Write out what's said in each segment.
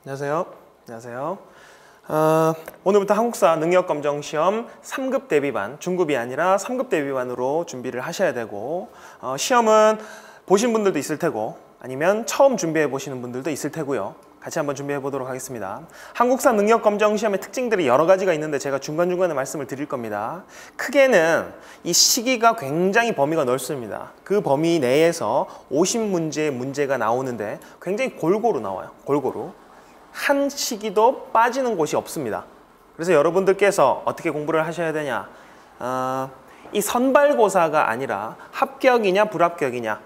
안녕하세요. 안녕하세요. 오늘부터 한국사 능력검정시험 3급 대비반, 중급이 아니라 3급 대비반으로 준비를 하셔야 되고 시험은 보신 분들도 있을 테고 아니면 처음 준비해 보시는 분들도 있을 테고요. 같이 한번 준비해 보도록 하겠습니다. 한국사 능력검정시험의 특징들이 여러 가지가 있는데 제가 중간중간에 말씀을 드릴 겁니다. 크게는 이 시기가 굉장히 범위가 넓습니다. 그 범위 내에서 50문제의 문제가 나오는데 굉장히 골고루 나와요. 골고루. 한 시기도 빠지는 곳이 없습니다. 그래서 여러분들께서 어떻게 공부를 하셔야 되냐, 이 선발고사가 아니라 합격이냐 불합격이냐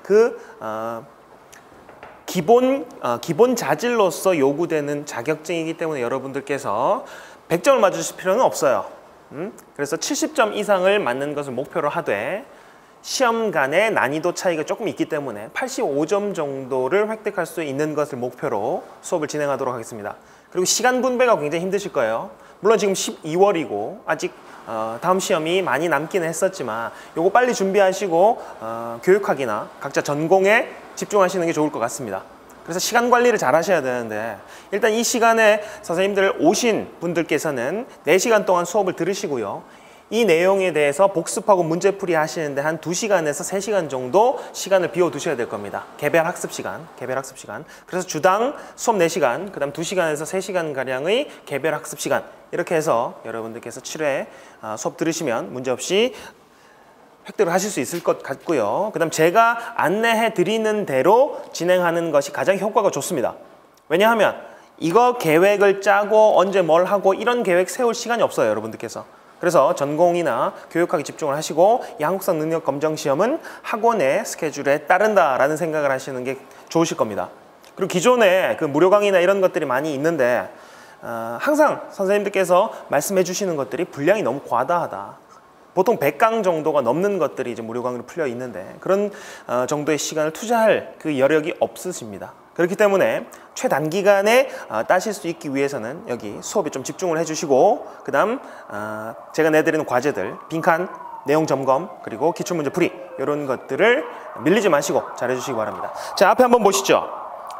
기본 자질로서 요구되는 자격증이기 때문에 여러분들께서 100점을 맞으실 필요는 없어요. 그래서 70점 이상을 맞는 것을 목표로 하되 시험 간의 난이도 차이가 조금 있기 때문에 85점 정도를 획득할 수 있는 것을 목표로 수업을 진행하도록 하겠습니다. 그리고 시간 분배가 굉장히 힘드실 거예요. 물론 지금 12월이고 아직 다음 시험이 많이 남기는 했었지만 요거 빨리 준비하시고 교육학이나 각자 전공에 집중하시는 게 좋을 것 같습니다. 그래서 시간 관리를 잘 하셔야 되는데 일단 이 시간에 선생님들 오신 분들께서는 4시간 동안 수업을 들으시고요. 이 내용에 대해서 복습하고 문제풀이 하시는데 한 2시간에서 3시간 정도 시간을 비워두셔야 될 겁니다. 개별 학습 시간. 그래서 주당 수업 4시간, 그 다음 2시간에서 3시간가량의 개별 학습 시간. 이렇게 해서 여러분들께서 7회 수업 들으시면 문제없이 획득을 하실 수 있을 것 같고요. 그 다음 제가 안내해 드리는 대로 진행하는 것이 가장 효과가 좋습니다. 왜냐하면 이거 계획을 짜고 언제 뭘 하고 이런 계획 세울 시간이 없어요, 여러분들께서. 그래서 전공이나 교육학에 집중을 하시고 이 한국사 능력검정시험은 학원의 스케줄에 따른다라는 생각을 하시는 게 좋으실 겁니다. 그리고 기존에 그 무료 강의나 이런 것들이 많이 있는데 항상 선생님들께서 말씀해 주시는 것들이 분량이 너무 과다하다. 보통 100강 정도가 넘는 것들이 이제 무료 강의로 풀려 있는데 그런 정도의 시간을 투자할 그 여력이 없으십니다. 그렇기 때문에 최단기간에 따실 수 있기 위해서는 여기 수업에 좀 집중을 해주시고 그 다음 제가 내드리는 과제들, 빈칸, 내용 점검, 그리고 기출문제 풀이 이런 것들을 밀리지 마시고 잘 해주시기 바랍니다. 자, 앞에 한번 보시죠.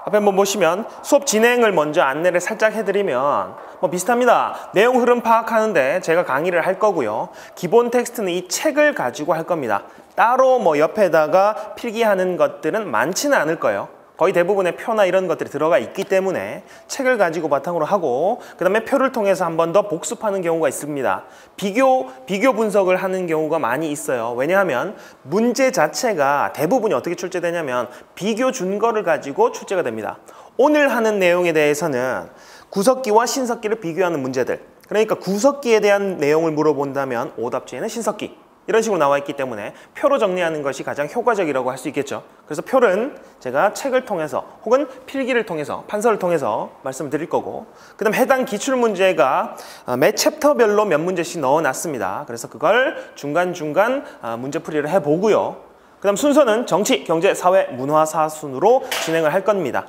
앞에 한번 보시면 수업 진행을 먼저 안내를 살짝 해드리면 뭐 비슷합니다. 내용 흐름 파악하는데 제가 강의를 할 거고요. 기본 텍스트는 이 책을 가지고 할 겁니다. 따로 뭐 옆에다가 필기하는 것들은 많지는 않을 거예요. 거의 대부분의 표나 이런 것들이 들어가 있기 때문에 책을 가지고 바탕으로 하고 그 다음에 표를 통해서 한 번 더 복습하는 경우가 있습니다. 비교 분석을 하는 경우가 많이 있어요. 왜냐하면 문제 자체가 대부분이 어떻게 출제되냐면 비교 준거를 가지고 출제가 됩니다. 오늘 하는 내용에 대해서는 구석기와 신석기를 비교하는 문제들, 그러니까 구석기에 대한 내용을 물어본다면 오답지에는 신석기 이런 식으로 나와 있기 때문에 표로 정리하는 것이 가장 효과적이라고 할 수 있겠죠. 그래서 표는 제가 책을 통해서 혹은 필기를 통해서 판서를 통해서 말씀을 드릴 거고 그 다음 해당 기출문제가 매 챕터별로 몇 문제씩 넣어놨습니다. 그래서 그걸 중간중간 문제풀이를 해보고요. 그 다음 순서는 정치, 경제, 사회, 문화사 순으로 진행을 할 겁니다.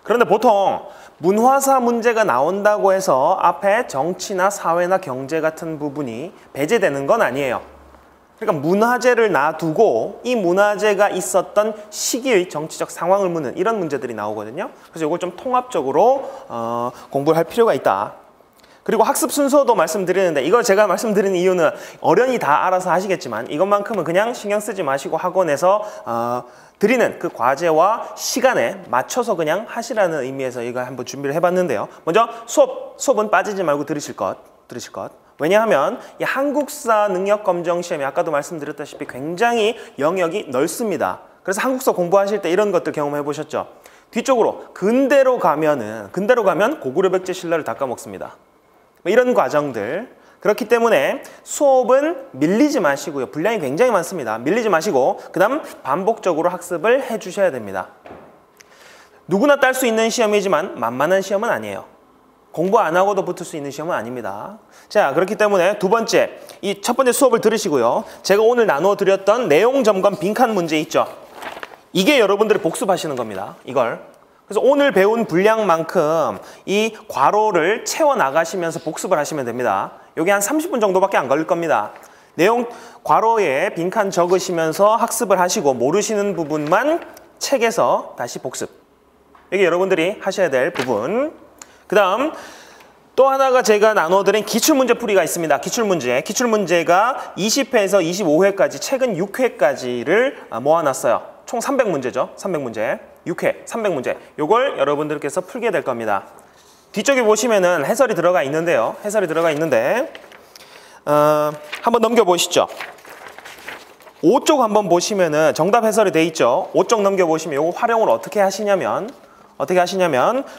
그런데 보통 문화사 문제가 나온다고 해서 앞에 정치나 사회나 경제 같은 부분이 배제되는 건 아니에요. 그러니까 문화재를 놔두고 이 문화재가 있었던 시기의 정치적 상황을 묻는 이런 문제들이 나오거든요. 그래서 이걸 좀 통합적으로 공부를 할 필요가 있다. 그리고 학습 순서도 말씀드리는데 이걸 제가 말씀드리는 이유는 어련히 다 알아서 하시겠지만 이것만큼은 그냥 신경 쓰지 마시고 학원에서 드리는 그 과제와 시간에 맞춰서 그냥 하시라는 의미에서 이거 한번 준비를 해봤는데요. 먼저 수업은 빠지지 말고 들으실 것. 왜냐하면 이 한국사 능력검정시험이 아까도 말씀드렸다시피 굉장히 영역이 넓습니다. 그래서 한국사 공부하실 때 이런 것들 경험해 보셨죠? 뒤쪽으로 근대로 가면 고구려 백제 신라를 다 까먹습니다. 이런 과정들. 그렇기 때문에 수업은 밀리지 마시고요. 분량이 굉장히 많습니다. 밀리지 마시고 그 다음 반복적으로 학습을 해주셔야 됩니다. 누구나 딸 수 있는 시험이지만 만만한 시험은 아니에요. 공부 안 하고도 붙을 수 있는 시험은 아닙니다. 자, 그렇기 때문에 두 번째, 이 첫 번째 수업을 들으시고요. 제가 오늘 나누어 드렸던 내용 점검 빈칸 문제 있죠? 이게 여러분들이 복습하시는 겁니다. 이걸. 그래서 오늘 배운 분량만큼 이 괄호를 채워 나가시면서 복습을 하시면 됩니다. 여기 한 30분 정도밖에 안 걸릴 겁니다. 내용 괄호에 빈칸 적으시면서 학습을 하시고 모르시는 부분만 책에서 다시 복습. 이게 여러분들이 하셔야 될 부분. 그 다음 또 하나가 제가 나눠드린 기출문제 풀이가 있습니다. 기출문제가 20회에서 25회까지 최근 6회까지를 모아놨어요. 총 300문제죠. 300문제. 6회 300문제. 요걸 여러분들께서 풀게 될 겁니다. 뒤쪽에 보시면은 해설이 들어가 있는데요. 한번 넘겨보시죠. 5쪽 한번 보시면은 정답 해설이 돼 있죠. 5쪽 넘겨보시면 요거 활용을 어떻게 하시냐면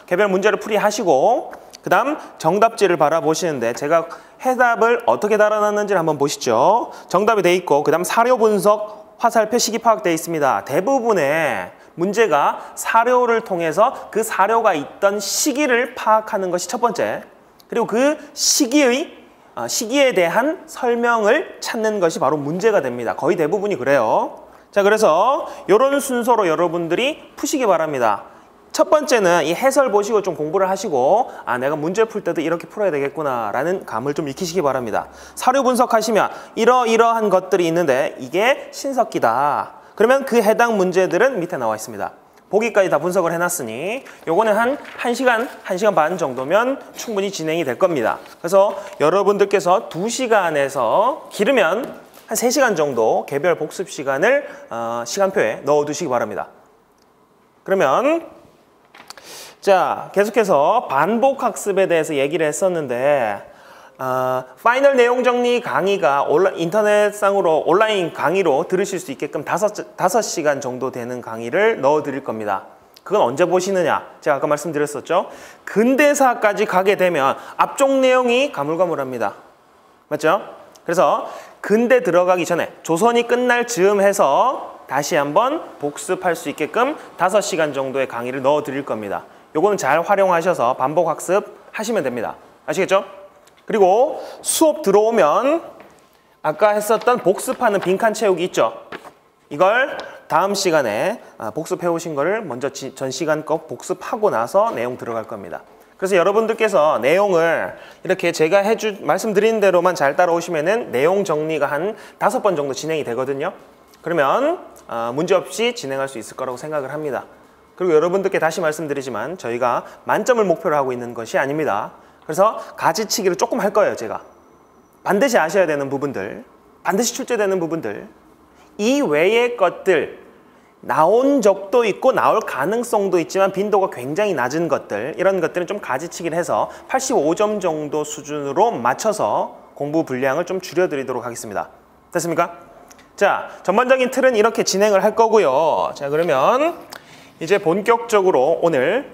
개별 문제를 풀이하시고 그 다음 정답지를 바라보시는데 제가 해답을 어떻게 달아놨는지를 한번 보시죠. 정답이 돼 있고 그 다음 사료 분석, 화살표, 시기 파악되어 있습니다. 대부분의 문제가 사료를 통해서 그 사료가 있던 시기를 파악하는 것이 첫 번째, 그리고 그 시기에 대한 설명을 찾는 것이 바로 문제가 됩니다. 거의 대부분이 그래요. 자, 그래서 이런 순서로 여러분들이 푸시기 바랍니다. 첫 번째는 이 해설 보시고 좀 공부를 하시고 내가 문제 풀 때도 이렇게 풀어야 되겠구나 라는 감을 좀 익히시기 바랍니다. 사료 분석하시면 이러한 것들이 있는데 이게 신석기다. 그러면 그 해당 문제들은 밑에 나와 있습니다. 보기까지 다 분석을 해놨으니 요거는 한 1시간 반 정도면 충분히 진행이 될 겁니다. 그래서 여러분들께서 2시간에서 길으면 한 3시간 정도 개별 복습 시간을 시간표에 넣어두시기 바랍니다. 그러면 자, 계속해서 반복학습에 대해서 얘기를 했었는데 파이널 내용 정리 강의가 인터넷상으로 온라인 강의로 들으실 수 있게끔 5시간 정도 되는 강의를 넣어드릴 겁니다. 그건 언제 보시느냐? 제가 아까 말씀드렸었죠. 근대사까지 가게 되면 앞쪽 내용이 가물가물합니다. 맞죠? 그래서 근대 들어가기 전에 조선이 끝날 즈음 해서 다시 한번 복습할 수 있게끔 5시간 정도의 강의를 넣어드릴 겁니다. 요거는 잘 활용하셔서 반복학습 하시면 됩니다. 아시겠죠? 그리고 수업 들어오면 아까 했었던 복습하는 빈칸 채우기 있죠? 이걸 다음 시간에 복습해 오신 거를 먼저 전 시간 거 복습하고 나서 내용 들어갈 겁니다. 그래서 여러분들께서 내용을 이렇게 제가 말씀드린 대로만 잘 따라오시면은 내용 정리가 한 5번 정도 진행이 되거든요. 그러면 문제없이 진행할 수 있을 거라고 생각을 합니다. 그리고 여러분들께 다시 말씀드리지만 저희가 만점을 목표로 하고 있는 것이 아닙니다. 그래서 가지치기를 조금 할 거예요. 제가 반드시 아셔야 되는 부분들, 반드시 출제되는 부분들, 이 외의 것들 나온 적도 있고 나올 가능성도 있지만 빈도가 굉장히 낮은 것들, 이런 것들은 좀 가지치기를 해서 85점 정도 수준으로 맞춰서 공부 분량을 좀 줄여드리도록 하겠습니다. 됐습니까? 자, 전반적인 틀은 이렇게 진행을 할 거고요. 자, 그러면 이제 본격적으로 오늘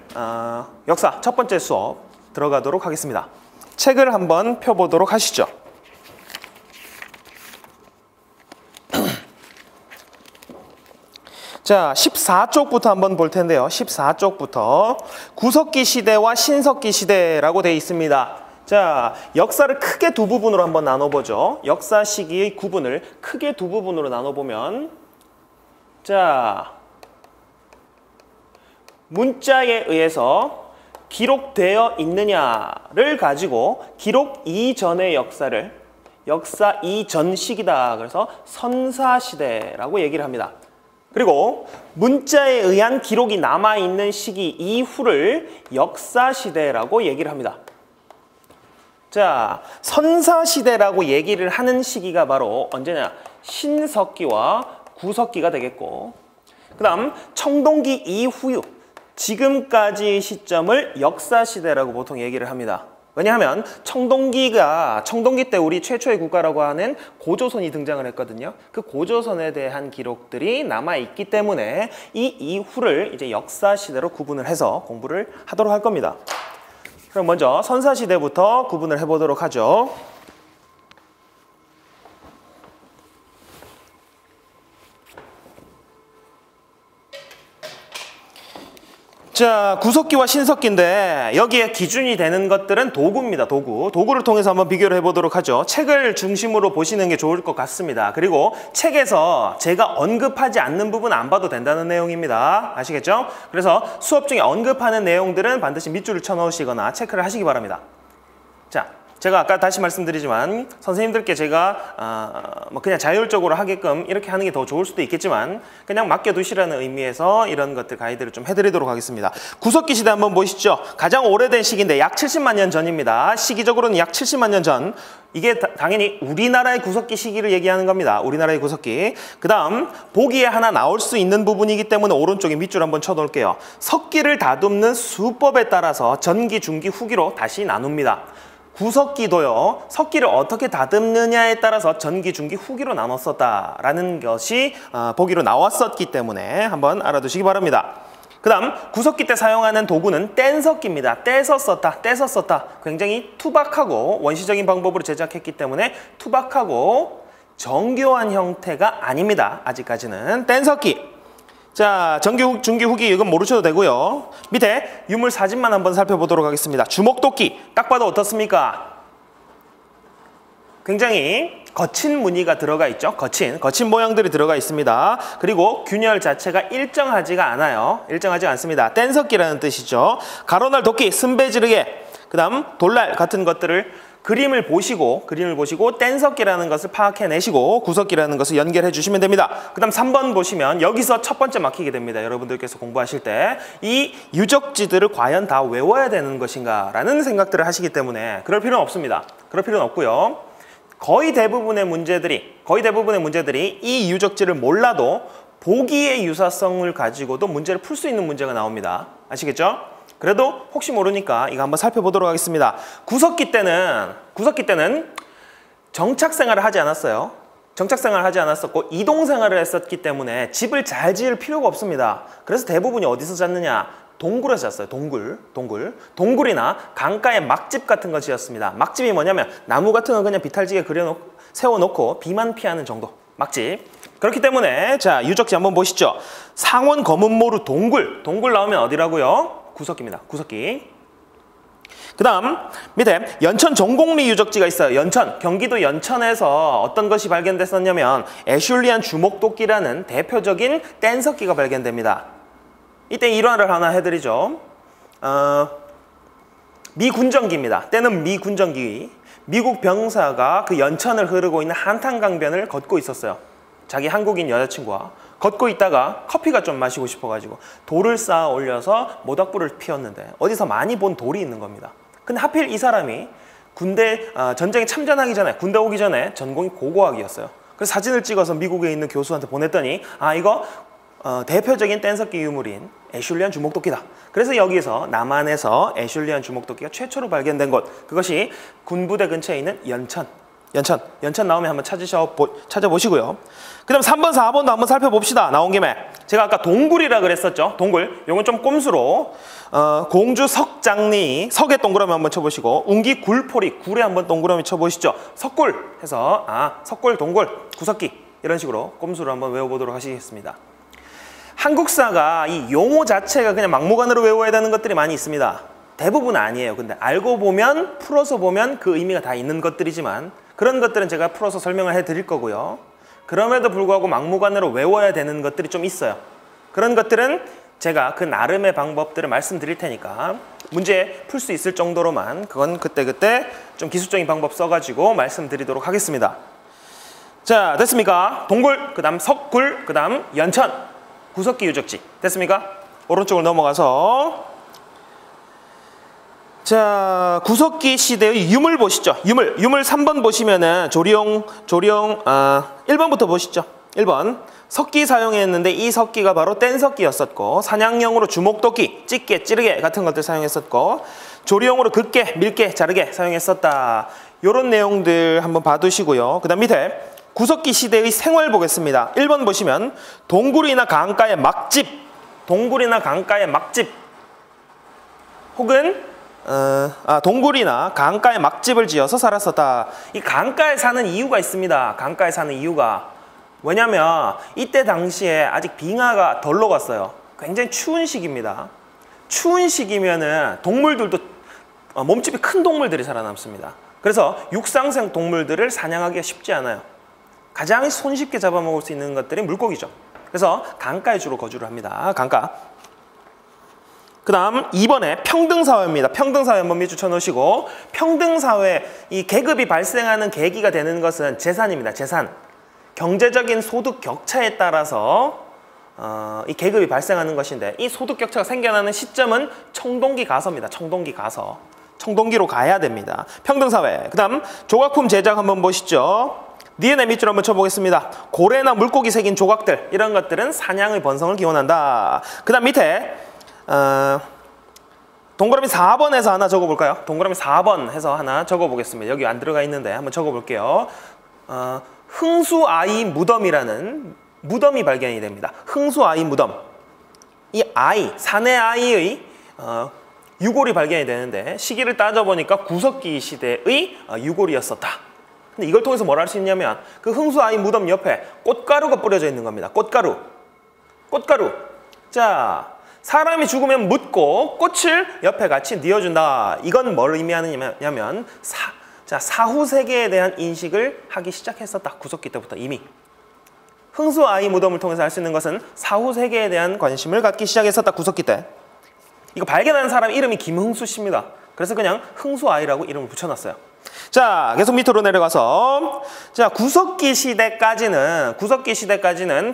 역사 첫 번째 수업 들어가도록 하겠습니다. 책을 한번 펴보도록 하시죠. 자, 14쪽부터 한번 볼 텐데요. 14쪽부터 구석기 시대와 신석기 시대라고 되어 있습니다. 자, 역사를 크게 두 부분으로 한번 나눠보죠. 역사 시기의 구분을 크게 두 부분으로 나눠보면, 자, 문자에 의해서 기록되어 있느냐를 가지고 기록 이전의 역사를 역사 이전 시기다. 그래서 선사시대라고 얘기를 합니다. 그리고 문자에 의한 기록이 남아있는 시기 이후를 역사시대라고 얘기를 합니다. 자, 선사시대라고 얘기를 하는 시기가 바로 언제냐? 신석기와 구석기가 되겠고, 그 다음 청동기 이후 지금까지의 시점을 역사시대라고 보통 얘기를 합니다. 왜냐하면 청동기 때 우리 최초의 국가라고 하는 고조선이 등장을 했거든요. 그 고조선에 대한 기록들이 남아있기 때문에 이 이후를 이제 역사시대로 구분을 해서 공부를 하도록 할 겁니다. 그럼 먼저 선사시대부터 구분을 해보도록 하죠. 자, 구석기와 신석기인데 여기에 기준이 되는 것들은 도구입니다. 도구를 통해서 한번 비교를 해보도록 하죠. 책을 중심으로 보시는 게 좋을 것 같습니다. 그리고 책에서 제가 언급하지 않는 부분 안 봐도 된다는 내용입니다. 아시겠죠? 그래서 수업 중에 언급하는 내용들은 반드시 밑줄을 쳐넣으시거나 체크를 하시기 바랍니다. 자, 제가 아까 다시 말씀드리지만 선생님들께 제가 뭐 그냥 자율적으로 하게끔 이렇게 하는 게 더 좋을 수도 있겠지만 그냥 맡겨두시라는 의미에서 이런 것들 가이드를 좀 해드리도록 하겠습니다. 구석기 시대 한번 보시죠. 가장 오래된 시기인데 약 70만 년 전입니다. 시기적으로는 약 70만 년 전. 이게 당연히 우리나라의 구석기 시기를 얘기하는 겁니다. 우리나라의 구석기. 그 다음 보기에 하나 나올 수 있는 부분이기 때문에 오른쪽에 밑줄 한번 쳐놓을게요. 석기를 다듬는 수법에 따라서 전기, 중기, 후기로 다시 나눕니다. 구석기도요. 석기를 어떻게 다듬느냐에 따라서 전기, 중기, 후기로 나눴었다라는 것이 보기로 나왔었기 때문에 한번 알아두시기 바랍니다. 그 다음 구석기 때 사용하는 도구는 뗀석기입니다. 떼서 썼다, 떼서 썼다. 굉장히 투박하고 원시적인 방법으로 제작했기 때문에 투박하고 정교한 형태가 아닙니다. 아직까지는 뗀석기. 자, 전기, 중기, 후기 이건 모르셔도 되고요. 밑에 유물 사진만 한번 살펴보도록 하겠습니다. 주먹도끼 딱 봐도 어떻습니까? 굉장히 거친 무늬가 들어가 있죠. 거친 모양들이 들어가 있습니다. 그리고 균열 자체가 일정하지가 않아요. 일정하지 않습니다. 뗀석기라는 뜻이죠. 가로날 도끼, 쓴배지르개, 그 다음 돌날 같은 것들을 그림을 보시고 뗀석기라는 것을 파악해내시고 구석기라는 것을 연결해 주시면 됩니다. 그 다음 3번 보시면 여기서 첫 번째 막히게 됩니다. 여러분들께서 공부하실 때 이 유적지들을 과연 다 외워야 되는 것인가 라는 생각들을 하시기 때문에 그럴 필요는 없습니다. 그럴 필요는 없고요. 거의 대부분의 문제들이 이 유적지를 몰라도 보기의 유사성을 가지고도 문제를 풀 수 있는 문제가 나옵니다. 아시겠죠? 그래도 혹시 모르니까 이거 한번 살펴보도록 하겠습니다. 구석기 때는 정착 생활을 하지 않았어요. 정착 생활을 하지 않았었고 이동 생활을 했었기 때문에 집을 잘 지을 필요가 없습니다. 그래서 대부분이 어디서 잤느냐? 동굴에서 잤어요. 동굴이나 강가에 막집 같은 거 지었습니다. 막집이 뭐냐면 나무 같은 거 그냥 비탈지게 세워놓고 비만 피하는 정도. 막집. 그렇기 때문에 자 유적지 한번 보시죠. 상원 검은모루 동굴 나오면 어디라고요? 구석기입니다. 구석기. 그 다음 밑에 연천 종곡리 유적지가 있어요. 연천, 경기도 연천에서 어떤 것이 발견됐었냐면 애슐리안 주먹도끼라는 대표적인 뗀석기가 발견됩니다. 이때 일화를 하나 해드리죠. 미군정기입니다. 때는 미군정기. 미국 병사가 그 연천을 흐르고 있는 한탄강변을 걷고 있었어요. 자기 한국인 여자친구와 걷고 있다가 커피가 좀 마시고 싶어가지고 돌을 쌓아 올려서 모닥불을 피웠는데 어디서 많이 본 돌이 있는 겁니다. 근데 하필 이 사람이 군대 전쟁에 참전하기 전에 군대 오기 전에 전공이 고고학이었어요. 그래서 사진을 찍어서 미국에 있는 교수한테 보냈더니 이거 대표적인 뗀석기 유물인 애슐리안 주먹도끼다. 그래서 여기서 남한에서 애슐리안 주먹도끼가 최초로 발견된 곳, 그것이 군부대 근처에 있는 연천 나오면 한번 찾아보시고요. 그 다음 3번, 4번도 한번 살펴봅시다. 나온 김에. 제가 아까 동굴이라 그랬었죠. 동굴. 요건 좀 꼼수로 공주 석장리, 석에 동그라미 한번 쳐보시고 웅기 굴포리, 굴에 한번 동그라미 쳐보시죠. 석굴 해서 석굴, 동굴, 구석기 이런 식으로 꼼수로 한번 외워보도록 하시겠습니다. 한국사가 이 용어 자체가 그냥 막무가내로 외워야 되는 것들이 많이 있습니다. 대부분은 아니에요. 근데 알고 보면, 풀어서 보면 그 의미가 다 있는 것들이지만 그런 것들은 제가 풀어서 설명을 해드릴 거고요. 그럼에도 불구하고 막무가내로 외워야 되는 것들이 좀 있어요. 그런 것들은 제가 그 나름의 방법들을 말씀드릴 테니까 문제 풀 수 있을 정도로만 그건 그때그때 좀 기술적인 방법 써가지고 말씀드리도록 하겠습니다. 자, 됐습니까? 동굴, 그 다음 석굴, 그 다음 연천, 구석기 유적지. 됐습니까? 오른쪽으로 넘어가서 자, 구석기 시대의 유물 보시죠. 유물 3번 보시면은 조령 1번부터 보시죠. 1번. 석기 사용했는데 이 석기가 바로 뗀석기였었고 사냥용으로 주먹도끼, 찌개, 찌르개 같은 것들 사용했었고 조리용으로 긋게, 밀게, 자르게 사용했었다. 요런 내용들 한번 봐두시고요. 그 다음 밑에 구석기 시대의 생활 보겠습니다. 1번 보시면 동굴이나 강가의 막집, 혹은 동굴이나 강가에 막집을 지어서 살았었다. 이 강가에 사는 이유가 있습니다. 강가에 사는 이유가 왜냐면 이때 당시에 아직 빙하가 덜 녹았어요. 굉장히 추운 시기입니다. 추운 시기면은 동물들도 몸집이 큰 동물들이 살아남습니다. 그래서 육상생 동물들을 사냥하기가 쉽지 않아요. 가장 손쉽게 잡아먹을 수 있는 것들이 물고기죠. 그래서 강가에 주로 거주를 합니다. 강가. 그 다음 2번에 평등사회입니다. 평등사회 한번 밑줄 쳐놓으시고, 평등사회, 이 계급이 발생하는 계기가 되는 것은 재산입니다. 재산. 경제적인 소득 격차에 따라서 이 계급이 발생하는 것인데, 이 소득 격차가 생겨나는 시점은 청동기 가서입니다. 청동기 가서. 청동기로 가야 됩니다. 평등사회. 그 다음 조각품 제작 한번 보시죠. 니은의 밑줄 한번 쳐보겠습니다. 고래나 물고기 새긴 조각들, 이런 것들은 사냥의 번성을 기원한다. 그 다음 밑에 동그라미 4번에서 하나 적어볼까요? 동그라미 4번 해서 하나 적어보겠습니다. 여기 안 들어가 있는데 한번 적어볼게요. 흥수아이 무덤이라는 무덤이 발견이 됩니다. 흥수아이 무덤. 이 아이, 사내 아이의 유골이 발견이 되는데, 시기를 따져보니까 구석기 시대의 유골이었었다. 근데 이걸 통해서 뭘 알 수 있냐면, 그 흥수아이 무덤 옆에 꽃가루가 뿌려져 있는 겁니다. 꽃가루. 꽃가루. 자, 사람이 죽으면 묻고 꽃을 옆에 같이 뉘어준다. 이건 뭘 의미하느냐면 사후 세계에 대한 인식을 하기 시작했었다. 구석기 때부터 이미. 흥수아이 무덤을 통해서 알 수 있는 것은 사후 세계에 대한 관심을 갖기 시작했었다. 구석기 때. 이거 발견하는 사람 이름이 김흥수 씨입니다. 그래서 그냥 흥수아이라고 이름을 붙여놨어요. 자, 계속 밑으로 내려가서, 자, 구석기 시대까지는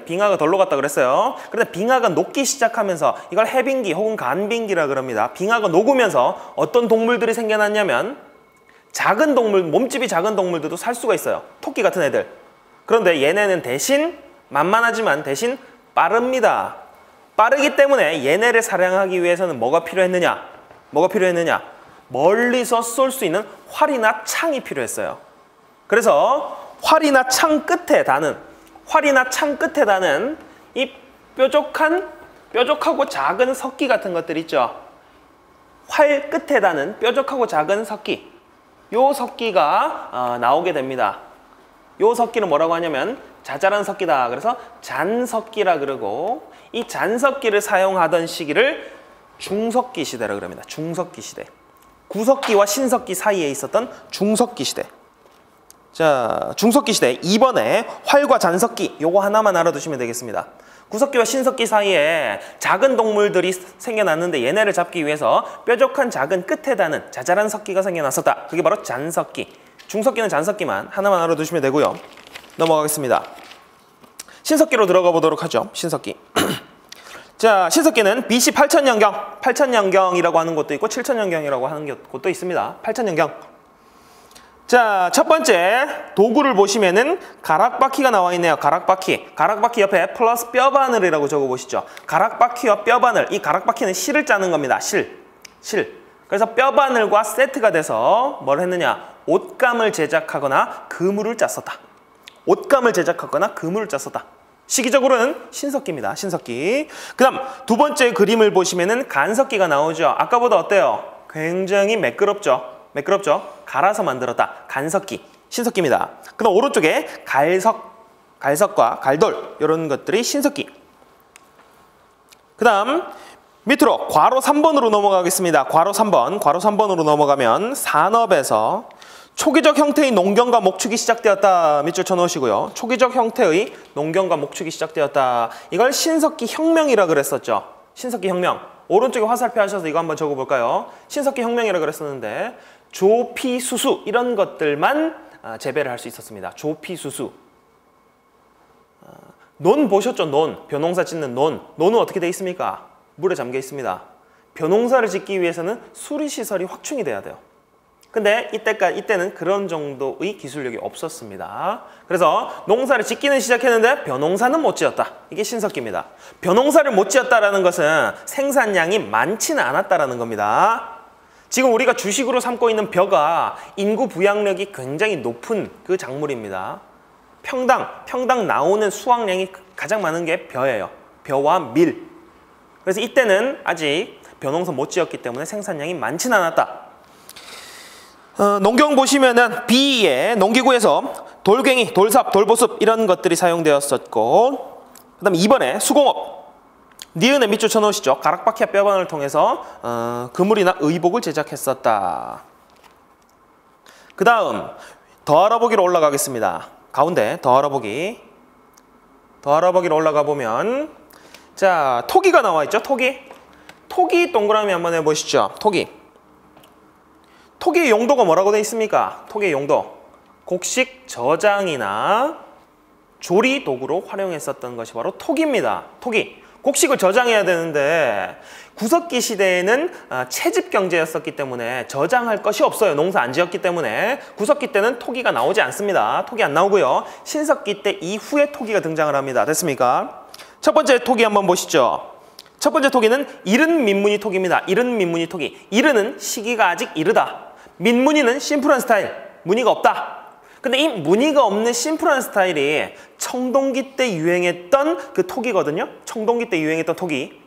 빙하가 덜 녹았다 그랬어요. 그런데 빙하가 녹기 시작하면서 이걸 해빙기 혹은 간빙기라 그럽니다. 빙하가 녹으면서 어떤 동물들이 생겨났냐면, 작은 동물, 몸집이 작은 동물들도 살 수가 있어요. 토끼 같은 애들. 그런데 얘네는 대신 만만하지만 대신 빠릅니다. 빠르기 때문에 얘네를 사냥하기 위해서는 뭐가 필요했느냐? 멀리서 쏠 수 있는 활이나 창이 필요했어요. 그래서 활이나 창 끝에 다는 이 뾰족하고 작은 석기 같은 것들 있죠. 활 끝에 다는 뾰족하고 작은 석기. 요 석기가 나오게 됩니다. 요 석기는 뭐라고 하냐면 자잘한 석기다. 그래서 잔석기라 그러고, 이 잔석기를 사용하던 시기를 중석기 시대라 그럽니다. 중석기 시대. 구석기와 신석기 사이에 있었던 중석기 시대. 자, 중석기 시대 2번에 활과 잔석기, 요거 하나만 알아두시면 되겠습니다. 구석기와 신석기 사이에 작은 동물들이 생겨났는데, 얘네를 잡기 위해서 뾰족한 작은 끝에 다는 자잘한 석기가 생겨났었다. 그게 바로 잔석기. 중석기는 잔석기만 하나만 알아두시면 되고요. 넘어가겠습니다. 신석기로 들어가 보도록 하죠. 신석기. 자, 신석기는 BC 8000년경, 8000년경이라고 하는 곳도 있고 7000년경이라고 하는 곳도 있습니다. 8000년경. 자, 첫 번째 도구를 보시면은 가락바퀴가 나와 있네요. 가락바퀴. 가락바퀴 옆에 플러스 뼈바늘이라고 적어보시죠. 가락바퀴와 뼈바늘. 이 가락바퀴는 실을 짜는 겁니다. 실. 그래서 뼈바늘과 세트가 돼서 뭘 했느냐? 옷감을 제작하거나 그물을 짰었다. 옷감을 제작하거나 그물을 짰었다. 시기적으로는 신석기입니다. 신석기. 그 다음 두 번째 그림을 보시면은 간석기가 나오죠. 아까보다 어때요? 굉장히 매끄럽죠. 갈아서 만들었다. 간석기. 신석기입니다. 그 다음 오른쪽에 갈석과 갈돌, 이런 것들이 신석기. 그 다음 밑으로 괄호 3번으로 넘어가겠습니다. 괄호 3번으로 넘어가면 산업에서 초기적 형태의 농경과 목축이 시작되었다. 밑줄 쳐놓으시고요. 초기적 형태의 농경과 목축이 시작되었다. 이걸 신석기 혁명이라 그랬었죠. 신석기 혁명. 오른쪽에 화살표 하셔서 이거 한번 적어볼까요? 신석기 혁명이라 그랬었는데, 조피수수 이런 것들만 재배를 할 수 있었습니다. 조피수수. 논 보셨죠? 논. 벼농사 짓는 논. 논은 어떻게 돼 있습니까? 물에 잠겨 있습니다. 벼농사를 짓기 위해서는 수리시설이 확충이 돼야 돼요. 근데 이때는 그런 정도의 기술력이 없었습니다. 그래서 농사를 짓기는 시작했는데 벼농사는 못 지었다. 이게 신석기입니다. 벼농사를 못 지었다는 것은 생산량이 많지는 않았다는 겁니다. 지금 우리가 주식으로 삼고 있는 벼가 인구 부양력이 굉장히 높은 그 작물입니다. 평당 나오는 수확량이 가장 많은 게 벼예요. 벼와 밀. 그래서 이때는 아직 벼농사 못 지었기 때문에 생산량이 많지는 않았다. 농경 보시면은 B의 농기구에서 돌갱이, 돌삽, 돌보습 이런 것들이 사용되었었고, 그 다음 2번에 수공업. 니은에 밑줄 쳐놓으시죠. 가락바퀴와 뼈바늘을 통해서 그물이나 의복을 제작했었다. 그 다음 더 알아보기로 올라가겠습니다. 가운데 더 알아보기로 올라가 보면, 자, 토기가 나와 있죠. 토기 토기 동그라미 한번 해보시죠. 토기. 토기의 용도가 뭐라고 되어 있습니까? 토기의 용도. 곡식 저장이나 조리 도구로 활용했었던 것이 바로 토기입니다. 토기. 곡식을 저장해야 되는데 구석기 시대에는 채집 경제였었기 때문에 저장할 것이 없어요. 농사 안 지었기 때문에 구석기 때는 토기가 나오지 않습니다. 토기 안 나오고요. 신석기 때 이후에 토기가 등장을 합니다. 됐습니까? 첫 번째 토기 한번 보시죠. 첫 번째 토기는 이른 민무늬 토기입니다. 이른 민무늬 토기. 이르는 시기가 아직 이르다. 민무늬는 심플한 스타일. 무늬가 없다. 근데 이 무늬가 없는 심플한 스타일이 청동기 때 유행했던 그 토기거든요. 청동기 때 유행했던 토기.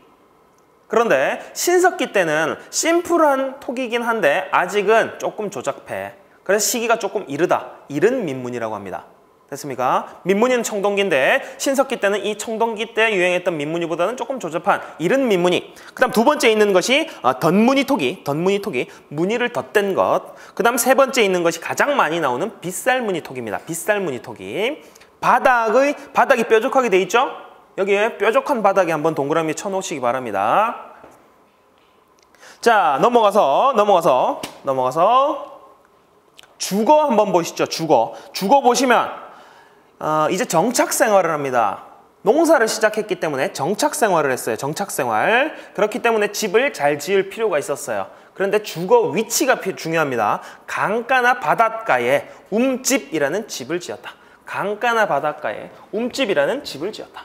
그런데 신석기 때는 심플한 토기이긴 한데 아직은 조금 조잡해. 그래서 시기가 조금 이르다. 이른 민무늬라고 합니다. 됐습니까? 민무늬는 청동기인데 신석기 때는 이 청동기 때 유행했던 민무늬보다는 조금 조잡한 이른 민무늬. 그 다음 두 번째 있는 것이 덧무늬 토기. 덧무늬 토기. 무늬를 덧댄 것. 그 다음 세 번째 있는 것이 가장 많이 나오는 빗살무늬 토기입니다. 빗살무늬 토기. 바닥이 뾰족하게 돼 있죠? 여기에 뾰족한 바닥에 한번 동그라미 쳐놓으시기 바랍니다. 자, 넘어가서 주거 한번 보시죠. 주거 보시면 이제 정착 생활을 합니다. 농사를 시작했기 때문에 정착 생활을 했어요. 정착 생활. 그렇기 때문에 집을 잘 지을 필요가 있었어요. 그런데 주거 위치가 중요합니다. 강가나 바닷가에 움집이라는 집을 지었다. 강가나 바닷가에 움집이라는 집을 지었다.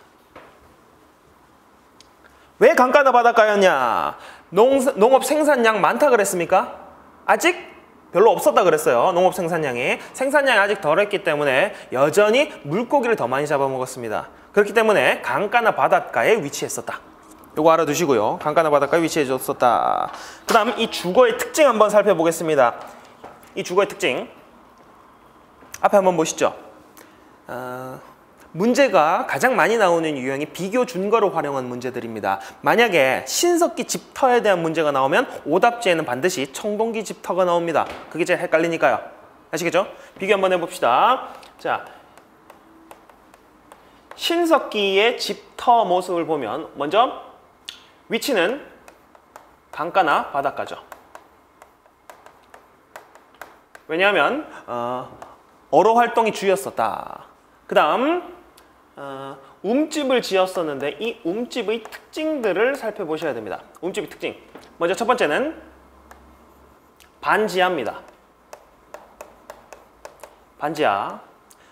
왜 강가나 바닷가였냐? 농업 생산량 많다 그랬습니까? 아직 별로 없었다 그랬어요. 농업 생산량이. 생산량이 아직 덜했기 때문에 여전히 물고기를 더 많이 잡아먹었습니다. 그렇기 때문에 강가나 바닷가에 위치했었다. 요거 알아두시고요. 강가나 바닷가에 위치해줬었다. 그 다음 이 주거의 특징 한번 살펴보겠습니다. 이 주거의 특징. 앞에 한번 보시죠. 문제가 가장 많이 나오는 유형이 비교 준거를 활용한 문제들입니다. 만약에 신석기 집터에 대한 문제가 나오면 오답지에는 반드시 청동기 집터가 나옵니다. 그게 제일 헷갈리니까요. 아시겠죠? 비교 한번 해봅시다. 자, 신석기의 집터 모습을 보면 먼저 위치는 강가나 바닷가죠. 왜냐하면 어로 활동이 주였었다. 그 다음 움집을 지었었는데 이 움집의 특징들을 살펴보셔야 됩니다. 움집의 특징. 먼저 첫 번째는 반지하입니다. 반지하.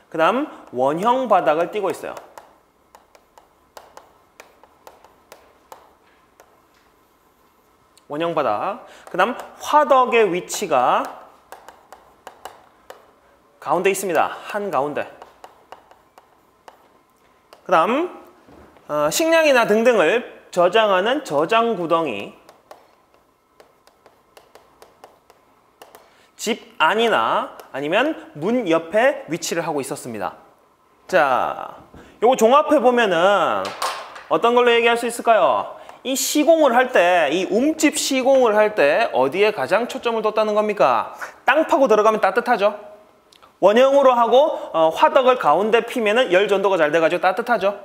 그 다음 원형 바닥을 띄고 있어요. 원형 바닥. 그 다음 화덕의 위치가 가운데 있습니다. 한가운데. 그 다음 식량이나 등등을 저장하는 저장 구덩이 집 안이나 아니면 문 옆에 위치를 하고 있었습니다. 자, 요거 종합해 보면은 어떤 걸로 얘기할 수 있을까요? 이 시공을 할 때, 이 움집 시공을 할 때 어디에 가장 초점을 뒀다는 겁니까? 땅 파고 들어가면 따뜻하죠? 원형으로 하고 화덕을 가운데 피면은 열 전도가 잘 돼가지고 따뜻하죠.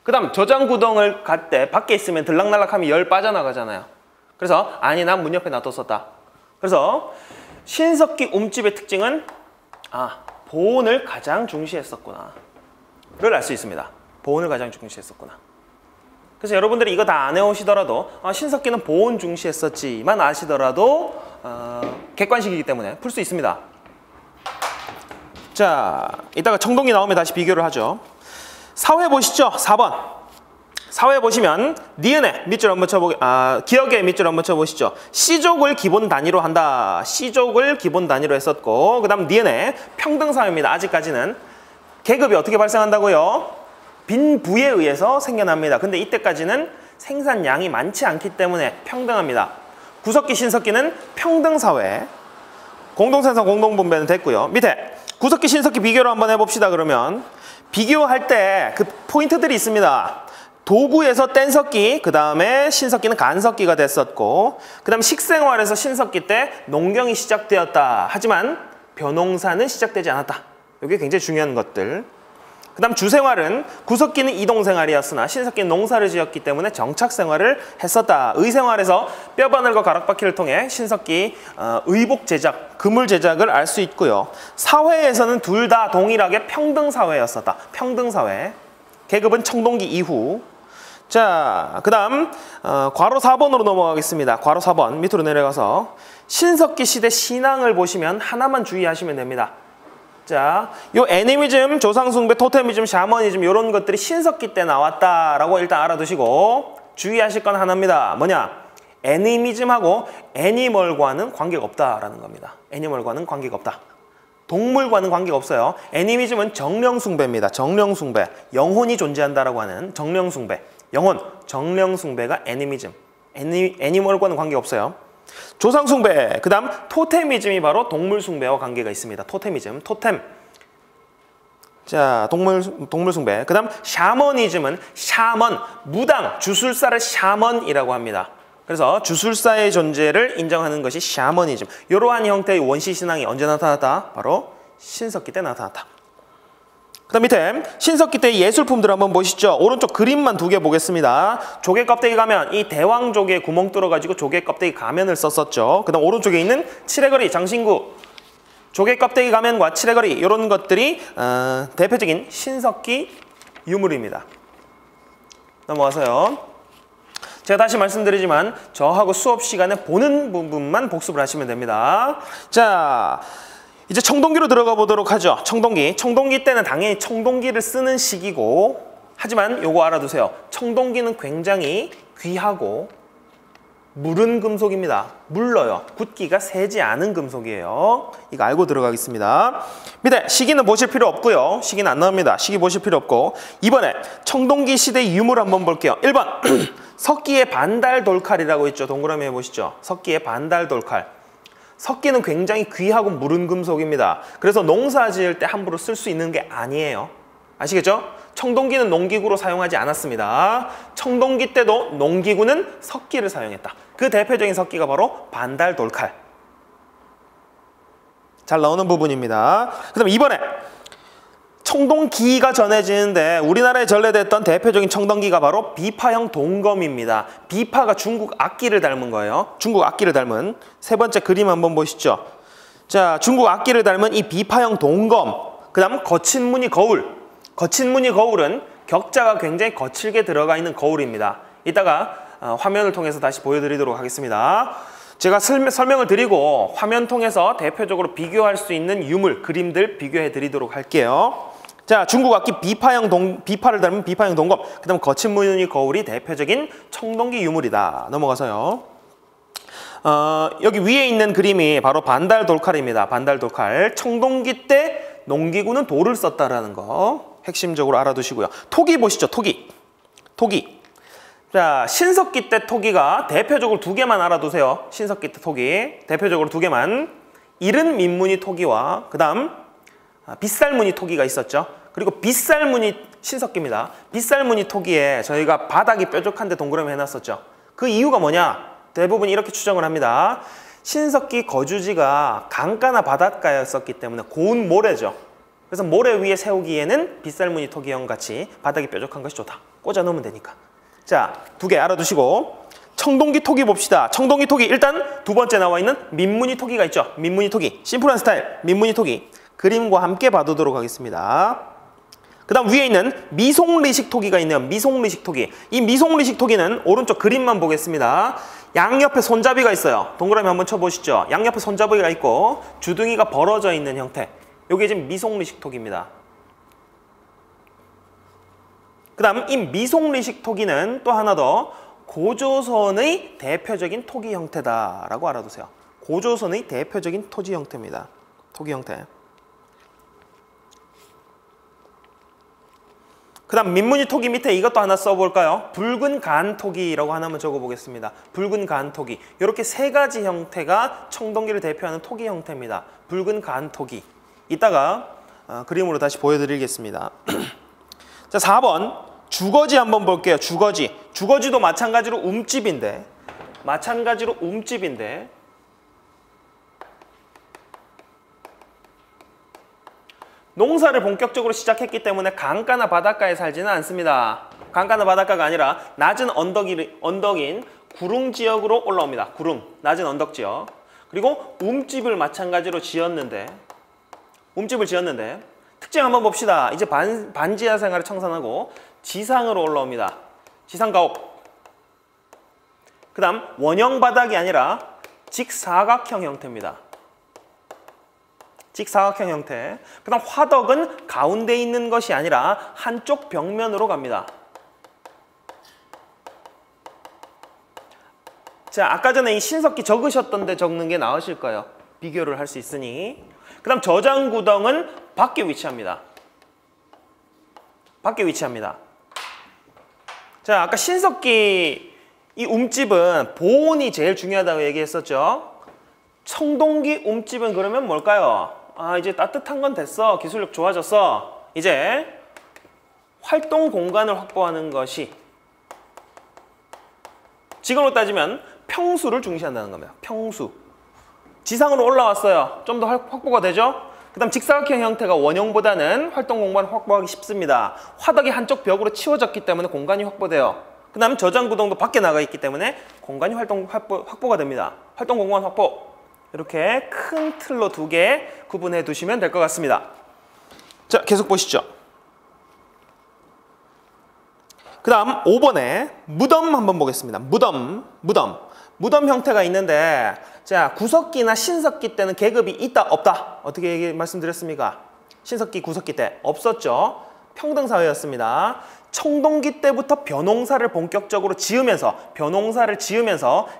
그 다음 저장 구덩을 갈 때 밖에 있으면 들락날락하면 열 빠져나가잖아요. 그래서 안이나 문 옆에 놔뒀었다. 그래서 신석기 움집의 특징은 보온을 가장 중시했었구나 를 알 수 있습니다. 보온을 가장 중시했었구나. 그래서 여러분들이 이거 다 안 해오시더라도 신석기는 보온 중시했었지만 아시더라도 객관식이기 때문에 풀 수 있습니다. 자, 이따가 청동기 나오면 다시 비교를 하죠. 사회 보시죠. 4번. 사회 보시면 니은에 밑줄 한번 기억에 밑줄 한번 쳐보시죠. C족을 기본 단위로 한다. C족을 기본 단위로 했었고 그 다음 니은에 평등사회입니다. 아직까지는. 계급이 어떻게 발생한다고요? 빈부에 의해서 생겨납니다. 근데 이때까지는 생산량이 많지 않기 때문에 평등합니다. 구석기, 신석기는 평등사회. 공동생산, 공동분배는 됐고요. 밑에 구석기, 신석기 비교를 한번 해봅시다. 그러면 비교할 때 그 포인트들이 있습니다. 도구에서 뗀석기, 그 다음에 신석기는 간석기가 됐었고 그 다음 식생활에서 신석기 때 농경이 시작되었다. 하지만 벼농사는 시작되지 않았다. 이게 굉장히 중요한 것들. 그 그다음 주생활은 구석기는 이동생활이었으나 신석기는 농사를 지었기 때문에 정착생활을 했었다. 의생활에서 뼈바늘과 가락바퀴를 통해 신석기 의복 제작, 그물 제작을 알 수 있고요. 사회에서는 둘 다 동일하게 평등사회였었다. 평등사회. 계급은 청동기 이후. 자, 그다음 괄호 4번으로 넘어가겠습니다. 괄호 4번 밑으로 내려가서 신석기 시대 신앙을 보시면 하나만 주의하시면 됩니다. 자, 요 애니미즘, 조상숭배, 토테미즘, 샤머니즘 이런 것들이 신석기 때 나왔다라고 일단 알아두시고 주의하실 건 하나입니다. 뭐냐? 애니미즘하고 애니멀과는 관계가 없다라는 겁니다. 애니멀과는 관계가 없다. 동물과는 관계가 없어요. 애니미즘은 정령숭배입니다. 정령숭배. 영혼이 존재한다라고 하는 정령숭배. 영혼, 정령숭배가 애니미즘. 애니멀과는 관계가 없어요. 조상숭배, 그 다음 토테미즘이 바로 동물숭배와 관계가 있습니다. 토테미즘, 토템. 자, 동물숭배. 그 다음 샤머니즘은 샤먼, 무당, 주술사를 샤먼이라고 합니다. 그래서 주술사의 존재를 인정하는 것이 샤머니즘. 이러한 형태의 원시신앙이 언제 나타났다? 바로 신석기 때 나타났다. 그 다음 밑에 신석기 때 예술품들 한번 보시죠. 오른쪽 그림만 두 개 보겠습니다. 조개 껍데기 가면, 이 대왕조개 구멍 뚫어가지고 조개 껍데기 가면을 썼었죠. 그 다음 오른쪽에 있는 칠해거리, 장신구. 조개 껍데기 가면과 칠해거리 이런 것들이 대표적인 신석기 유물입니다. 넘어가서요. 제가 다시 말씀드리지만 저하고 수업 시간에 보는 부분만 복습을 하시면 됩니다. 자, 이제 청동기로 들어가 보도록 하죠. 청동기. 청동기 때는 당연히 청동기를 쓰는 시기고, 하지만 요거 알아두세요. 청동기는 굉장히 귀하고 무른 금속입니다. 물러요. 굳기가 세지 않은 금속이에요. 이거 알고 들어가겠습니다. 밑에 시기는 보실 필요 없고요. 시기는 안 나옵니다. 시기 보실 필요 없고. 이번에 청동기 시대 유물 한번 볼게요. 1번 석기의 반달 돌칼이라고 있죠. 동그라미 해보시죠. 석기의 반달 돌칼. 석기는 굉장히 귀하고 무른 금속입니다. 그래서 농사 지을 때 함부로 쓸 수 있는 게 아니에요. 아시겠죠? 청동기는 농기구로 사용하지 않았습니다. 청동기 때도 농기구는 석기를 사용했다. 그 대표적인 석기가 바로 반달 돌칼. 잘 나오는 부분입니다. 그 다음 이번에 청동기가 전해지는데 우리나라에 전래됐던 대표적인 청동기가 바로 비파형 동검입니다. 비파가 중국 악기를 닮은 거예요. 중국 악기를 닮은. 세 번째 그림 한번 보시죠. 자, 중국 악기를 닮은 이 비파형 동검. 그 다음 거친 무늬 거울. 거친 무늬 거울은 격자가 굉장히 거칠게 들어가 있는 거울입니다. 이따가 화면을 통해서 다시 보여드리도록 하겠습니다. 제가 설명을 드리고 화면 통해서 대표적으로 비교할 수 있는 유물, 그림들 비교해 드리도록 할게요. 자, 중국 악기 비파를 닮은 비파형 동검, 그 다음 거친 무늬 거울이 대표적인 청동기 유물이다. 넘어가서요. 여기 위에 있는 그림이 바로 반달 돌칼입니다. 반달 돌칼. 청동기 때 농기구는 돌을 썼다라는 거 핵심적으로 알아두시고요. 토기 보시죠. 토기. 토기. 자, 신석기 때 토기가 대표적으로 두 개만 알아두세요. 신석기 때 토기. 대표적으로 두 개만. 이른 민무늬 토기와 그 다음 빗살무늬 토기가 있었죠. 그리고 빗살무늬 신석기입니다. 빗살무늬 토기에 저희가 바닥이 뾰족한데 동그라미 해놨었죠. 그 이유가 뭐냐? 대부분 이렇게 추정을 합니다. 신석기 거주지가 강가나 바닷가였었기 때문에 고운 모래죠. 그래서 모래 위에 세우기에는 빗살무늬 토기형 같이 바닥이 뾰족한 것이 좋다. 꽂아 놓으면 되니까. 자, 두 개 알아두시고 청동기 토기 봅시다. 청동기 토기 일단 두 번째 나와 있는 민무늬 토기가 있죠. 민무늬 토기. 심플한 스타일 민무늬 토기. 그림과 함께 봐두도록 하겠습니다. 그 다음 위에 있는 미송리식 토기가 있네요. 미송리식 토기. 이 미송리식 토기는 오른쪽 그림만 보겠습니다. 양옆에 손잡이가 있어요. 동그라미 한번 쳐보시죠. 양옆에 손잡이가 있고 주둥이가 벌어져 있는 형태. 이게 지금 미송리식 토기입니다. 그 다음 이 미송리식 토기는 또 하나 더 고조선의 대표적인 토기 형태다라고 알아두세요. 고조선의 대표적인 토지 형태입니다. 토기 형태. 그 다음 민무늬 토기 밑에 이것도 하나 써볼까요? 붉은 간토기라고 하나만 적어보겠습니다. 붉은 간토기. 이렇게 세 가지 형태가 청동기를 대표하는 토기 형태입니다. 붉은 간토기. 이따가 그림으로 다시 보여드리겠습니다. 자, 4번 주거지 한번 볼게요. 주거지. 주거지도 마찬가지로 움집인데 농사를 본격적으로 시작했기 때문에 강가나 바닷가에 살지는 않습니다. 강가나 바닷가가 아니라 낮은 언덕인 구릉 지역으로 올라옵니다. 구릉, 낮은 언덕 지역. 그리고 움집을 마찬가지로 지었는데 특징 한번 봅시다. 이제 반지하 생활을 청산하고 지상으로 올라옵니다. 지상 가옥. 그 다음 원형 바닥이 아니라 직사각형 형태입니다. 직사각형 형태. 그 다음 화덕은 가운데 있는 것이 아니라 한쪽 벽면으로 갑니다. 자, 아까 전에 이 신석기 적으셨던데 적는 게 나으실 거예요. 비교를 할 수 있으니. 그 다음 저장구덩은 밖에 위치합니다. 밖에 위치합니다. 자, 아까 신석기 이 움집은 보온이 제일 중요하다고 얘기했었죠. 청동기 움집은 그러면 뭘까요? 아, 이제 따뜻한 건 됐어. 기술력 좋아졌어. 이제 활동 공간을 확보하는 것이 지금으로 따지면 평수를 중시한다는 겁니다. 평수. 지상으로 올라왔어요. 좀 더 확보가 되죠? 그 다음 직사각형 형태가 원형보다는 활동 공간을 확보하기 쉽습니다. 화덕이 한쪽 벽으로 치워졌기 때문에 공간이 확보돼요. 그 다음 저장구동도 밖에 나가 있기 때문에 공간이 확보가 됩니다. 활동 공간 확보. 이렇게 큰 틀로 두 개 구분해 두시면 될 것 같습니다. 자, 계속 보시죠. 그 다음 5번에 무덤 한번 보겠습니다. 무덤 형태가 있는데, 자, 구석기나 신석기 때는 계급이 있다 없다 어떻게 말씀드렸습니까? 신석기 구석기 때 없었죠. 평등사회였습니다. 청동기 때부터 벼농사를 본격적으로 지으면서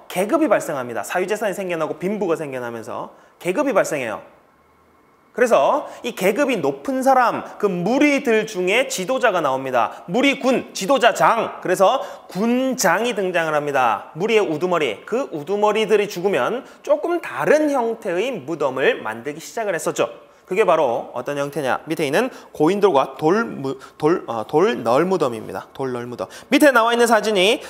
계급이 발생합니다. 사유재산이 생겨나고 빈부가 생겨나면서 계급이 발생해요. 그래서 이 계급이 높은 사람, 그 무리들 중에 지도자가 나옵니다. 무리군, 지도자장. 그래서 군장이 등장을 합니다. 무리의 우두머리. 그 우두머리들이 죽으면 조금 다른 형태의 무덤을 만들기 시작을 했었죠. 그게 바로 어떤 형태냐? 밑에 있는 고인돌과 돌널무덤입니다. 돌널무덤. 밑에 나와 있는 사진이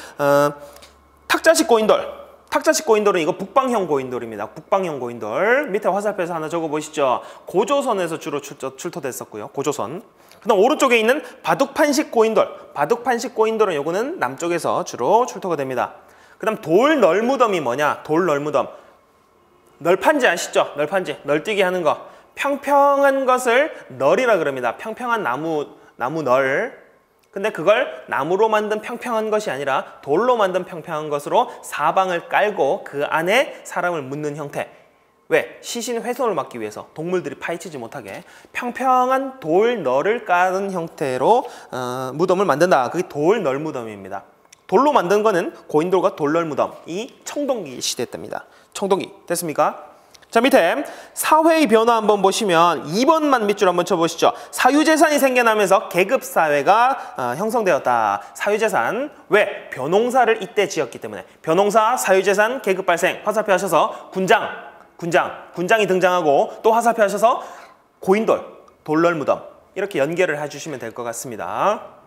탁자식 고인돌. 탁자식 고인돌은 이거 북방형 고인돌입니다. 북방형 고인돌. 밑에 화살표에서 하나 적어보시죠. 고조선에서 주로 출토됐었고요. 고조선. 그 다음 오른쪽에 있는 바둑판식 고인돌. 바둑판식 고인돌은 요거는 남쪽에서 주로 출토가 됩니다. 그 다음 돌널무덤이 뭐냐? 돌널무덤. 널판지 아시죠? 널판지. 널뛰기 하는 거. 평평한 것을 널이라 그럽니다. 평평한 나무 널. 근데 그걸 나무로 만든 평평한 것이 아니라 돌로 만든 평평한 것으로 사방을 깔고 그 안에 사람을 묻는 형태. 왜? 시신 훼손을 막기 위해서 동물들이 파헤치지 못하게 평평한 돌 널을 깔은 형태로 무덤을 만든다. 그게 돌널무덤입니다. 돌로 만든 거는 고인돌과 돌널무덤. 이 청동기 시대 때입니다. 청동기. 됐습니까? 자, 밑에 사회의 변화 한번 보시면 2번만 밑줄 한번 쳐보시죠. 사유재산이 생겨나면서 계급사회가 형성되었다. 사유재산. 왜? 벼농사를 이때 지었기 때문에. 벼농사, 사유재산, 계급발생. 화살표 하셔서 군장이 등장하고 또 화살표 하셔서 고인돌, 돌널무덤. 이렇게 연결을 해주시면 될 것 같습니다.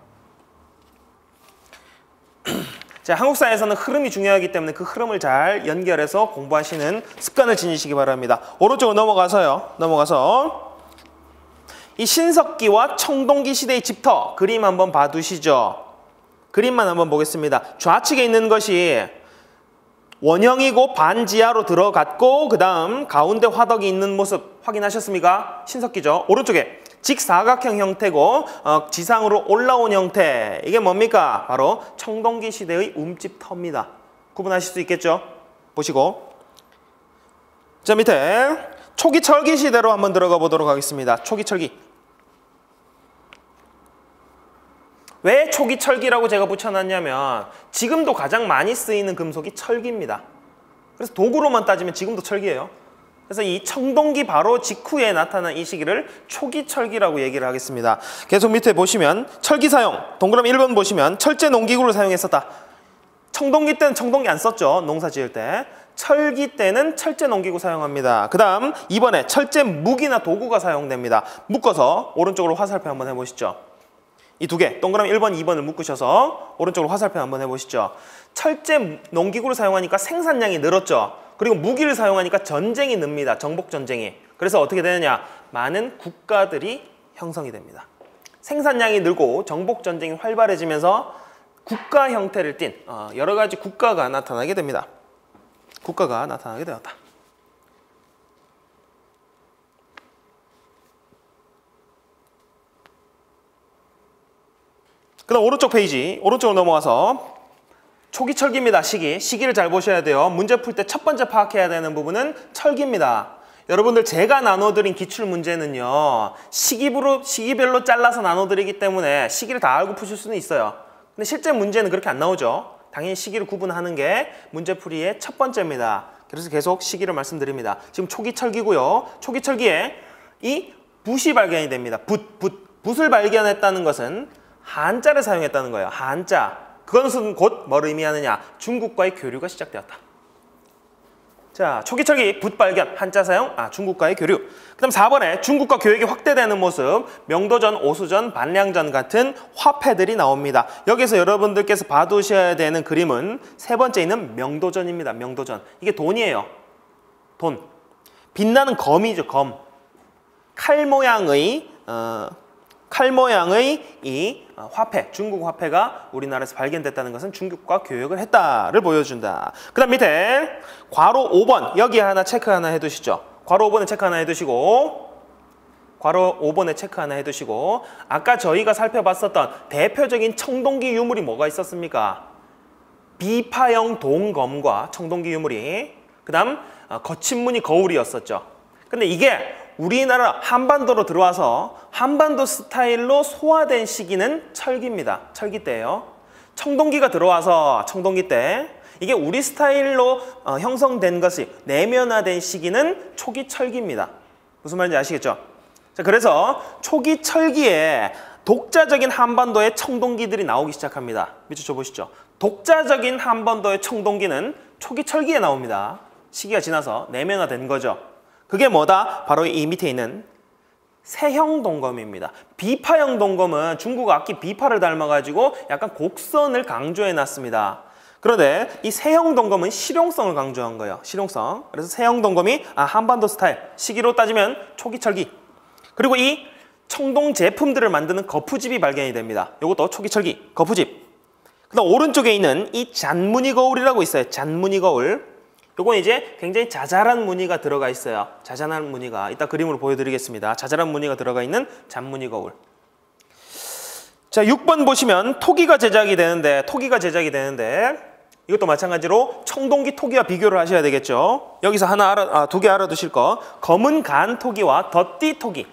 자, 한국사에서는 흐름이 중요하기 때문에 그 흐름을 잘 연결해서 공부하시는 습관을 지니시기 바랍니다. 오른쪽으로 넘어가서 이 신석기와 청동기 시대의 집터 그림 한번 봐두시죠. 그림만 한번 보겠습니다. 좌측에 있는 것이 원형이고 반지하로 들어갔고 그 다음 가운데 화덕이 있는 모습 확인하셨습니까? 신석기죠. 오른쪽에 직사각형 형태고 지상으로 올라온 형태. 이게 뭡니까? 바로 청동기 시대의 움집터입니다. 구분하실 수 있겠죠? 보시고. 자, 밑에 초기 철기 시대로 한번 들어가 보도록 하겠습니다. 초기 철기. 왜 초기 철기라고 제가 붙여놨냐면 지금도 가장 많이 쓰이는 금속이 철기입니다. 그래서 도구로만 따지면 지금도 철기예요. 그래서 이 청동기 바로 직후에 나타난 이 시기를 초기 철기라고 얘기를 하겠습니다. 계속 밑에 보시면 철기 사용, 동그라미 1번 보시면 철제 농기구를 사용했었다. 청동기 때는 청동기 안 썼죠. 농사 지을 때. 철기 때는 철제 농기구 사용합니다. 그 다음 2번에 철제 무기나 도구가 사용됩니다. 묶어서 오른쪽으로 화살표 한번 해보시죠. 이 두 개, 동그라미 1번, 2번을 묶으셔서 오른쪽으로 화살표 한번 해보시죠. 철제 농기구를 사용하니까 생산량이 늘었죠. 그리고 무기를 사용하니까 전쟁이 늡니다. 정복전쟁이. 그래서 어떻게 되느냐? 많은 국가들이 형성이 됩니다. 생산량이 늘고 정복 전쟁이 활발해지면서 국가 형태를 띤 여러 가지 국가가 나타나게 됩니다. 국가가 나타나게 되었다. 그 다음 오른쪽 페이지, 오른쪽으로 넘어가서 초기 철기입니다. 시기를 잘 보셔야 돼요. 문제 풀 때 첫 번째 파악해야 되는 부분은 철기입니다. 여러분들 제가 나눠드린 기출문제는요. 시기별로 잘라서 나눠드리기 때문에 시기를 다 알고 푸실 수는 있어요. 근데 실제 문제는 그렇게 안 나오죠. 당연히 시기를 구분하는 게 문제풀이의 첫 번째입니다. 그래서 계속 시기를 말씀드립니다. 지금 초기 철기고요. 초기 철기에 이 붓이 발견이 됩니다. 붓을 발견했다는 것은 한자를 사용했다는 거예요. 한자. 그것은 곧 뭘 의미하느냐? 중국과의 교류가 시작되었다. 자, 초기 철기 붓 발견, 한자 사용, 중국과의 교류. 그 다음 4번에 중국과 교역이 확대되는 모습, 명도전, 오수전, 반량전 같은 화폐들이 나옵니다. 여기서 여러분들께서 봐두셔야 되는 그림은 세 번째 있는 명도전입니다. 명도전. 이게 돈이에요. 돈. 빛나는 검이죠, 검. 칼 모양의 이 화폐, 중국 화폐가 우리나라에서 발견됐다는 것은 중국과 교역을 했다를 보여준다. 그 다음 밑에 괄호 5번 여기 하나 체크 하나 해두시죠. 괄호 5번에 체크 하나 해두시고 괄호 5번에 체크 하나 해두시고 아까 저희가 살펴봤었던 대표적인 청동기 유물이 뭐가 있었습니까? 비파형 동검과 청동기 유물이 그 다음 거친 무늬 거울이었었죠. 근데 이게 우리나라 한반도로 들어와서 한반도 스타일로 소화된 시기는 철기입니다. 철기 때예요. 청동기가 들어와서 청동기 때 이게 우리 스타일로 형성된 것이 내면화된 시기는 초기 철기입니다. 무슨 말인지 아시겠죠? 자, 그래서 초기 철기에 독자적인 한반도의 청동기들이 나오기 시작합니다. 밑에 줘보시죠. 독자적인 한반도의 청동기는 초기 철기에 나옵니다. 시기가 지나서 내면화된 거죠. 그게 뭐다? 바로 이 밑에 있는 세형 동검입니다. 비파형 동검은 중국 악기 비파를 닮아가지고 약간 곡선을 강조해 놨습니다. 그런데 이 세형 동검은 실용성을 강조한 거예요. 실용성. 그래서 세형 동검이 한반도 스타일, 시기로 따지면 초기 철기. 그리고 이 청동 제품들을 만드는 거푸집이 발견이 됩니다. 이것도 초기 철기, 거푸집. 그다음 오른쪽에 있는 이 잔무늬 거울이라고 있어요. 잔무늬 거울. 요건 이제 굉장히 자잘한 무늬가 들어가 있어요. 자잘한 무늬가. 이따 그림으로 보여드리겠습니다. 자잘한 무늬가 들어가 있는 잔무늬 거울. 자, 6번 보시면 토기가 제작이 되는데 이것도 마찬가지로 청동기 토기와 비교를 하셔야 되겠죠. 여기서 두 개 알아두실 거. 검은 간 토기와 덧띠 토기.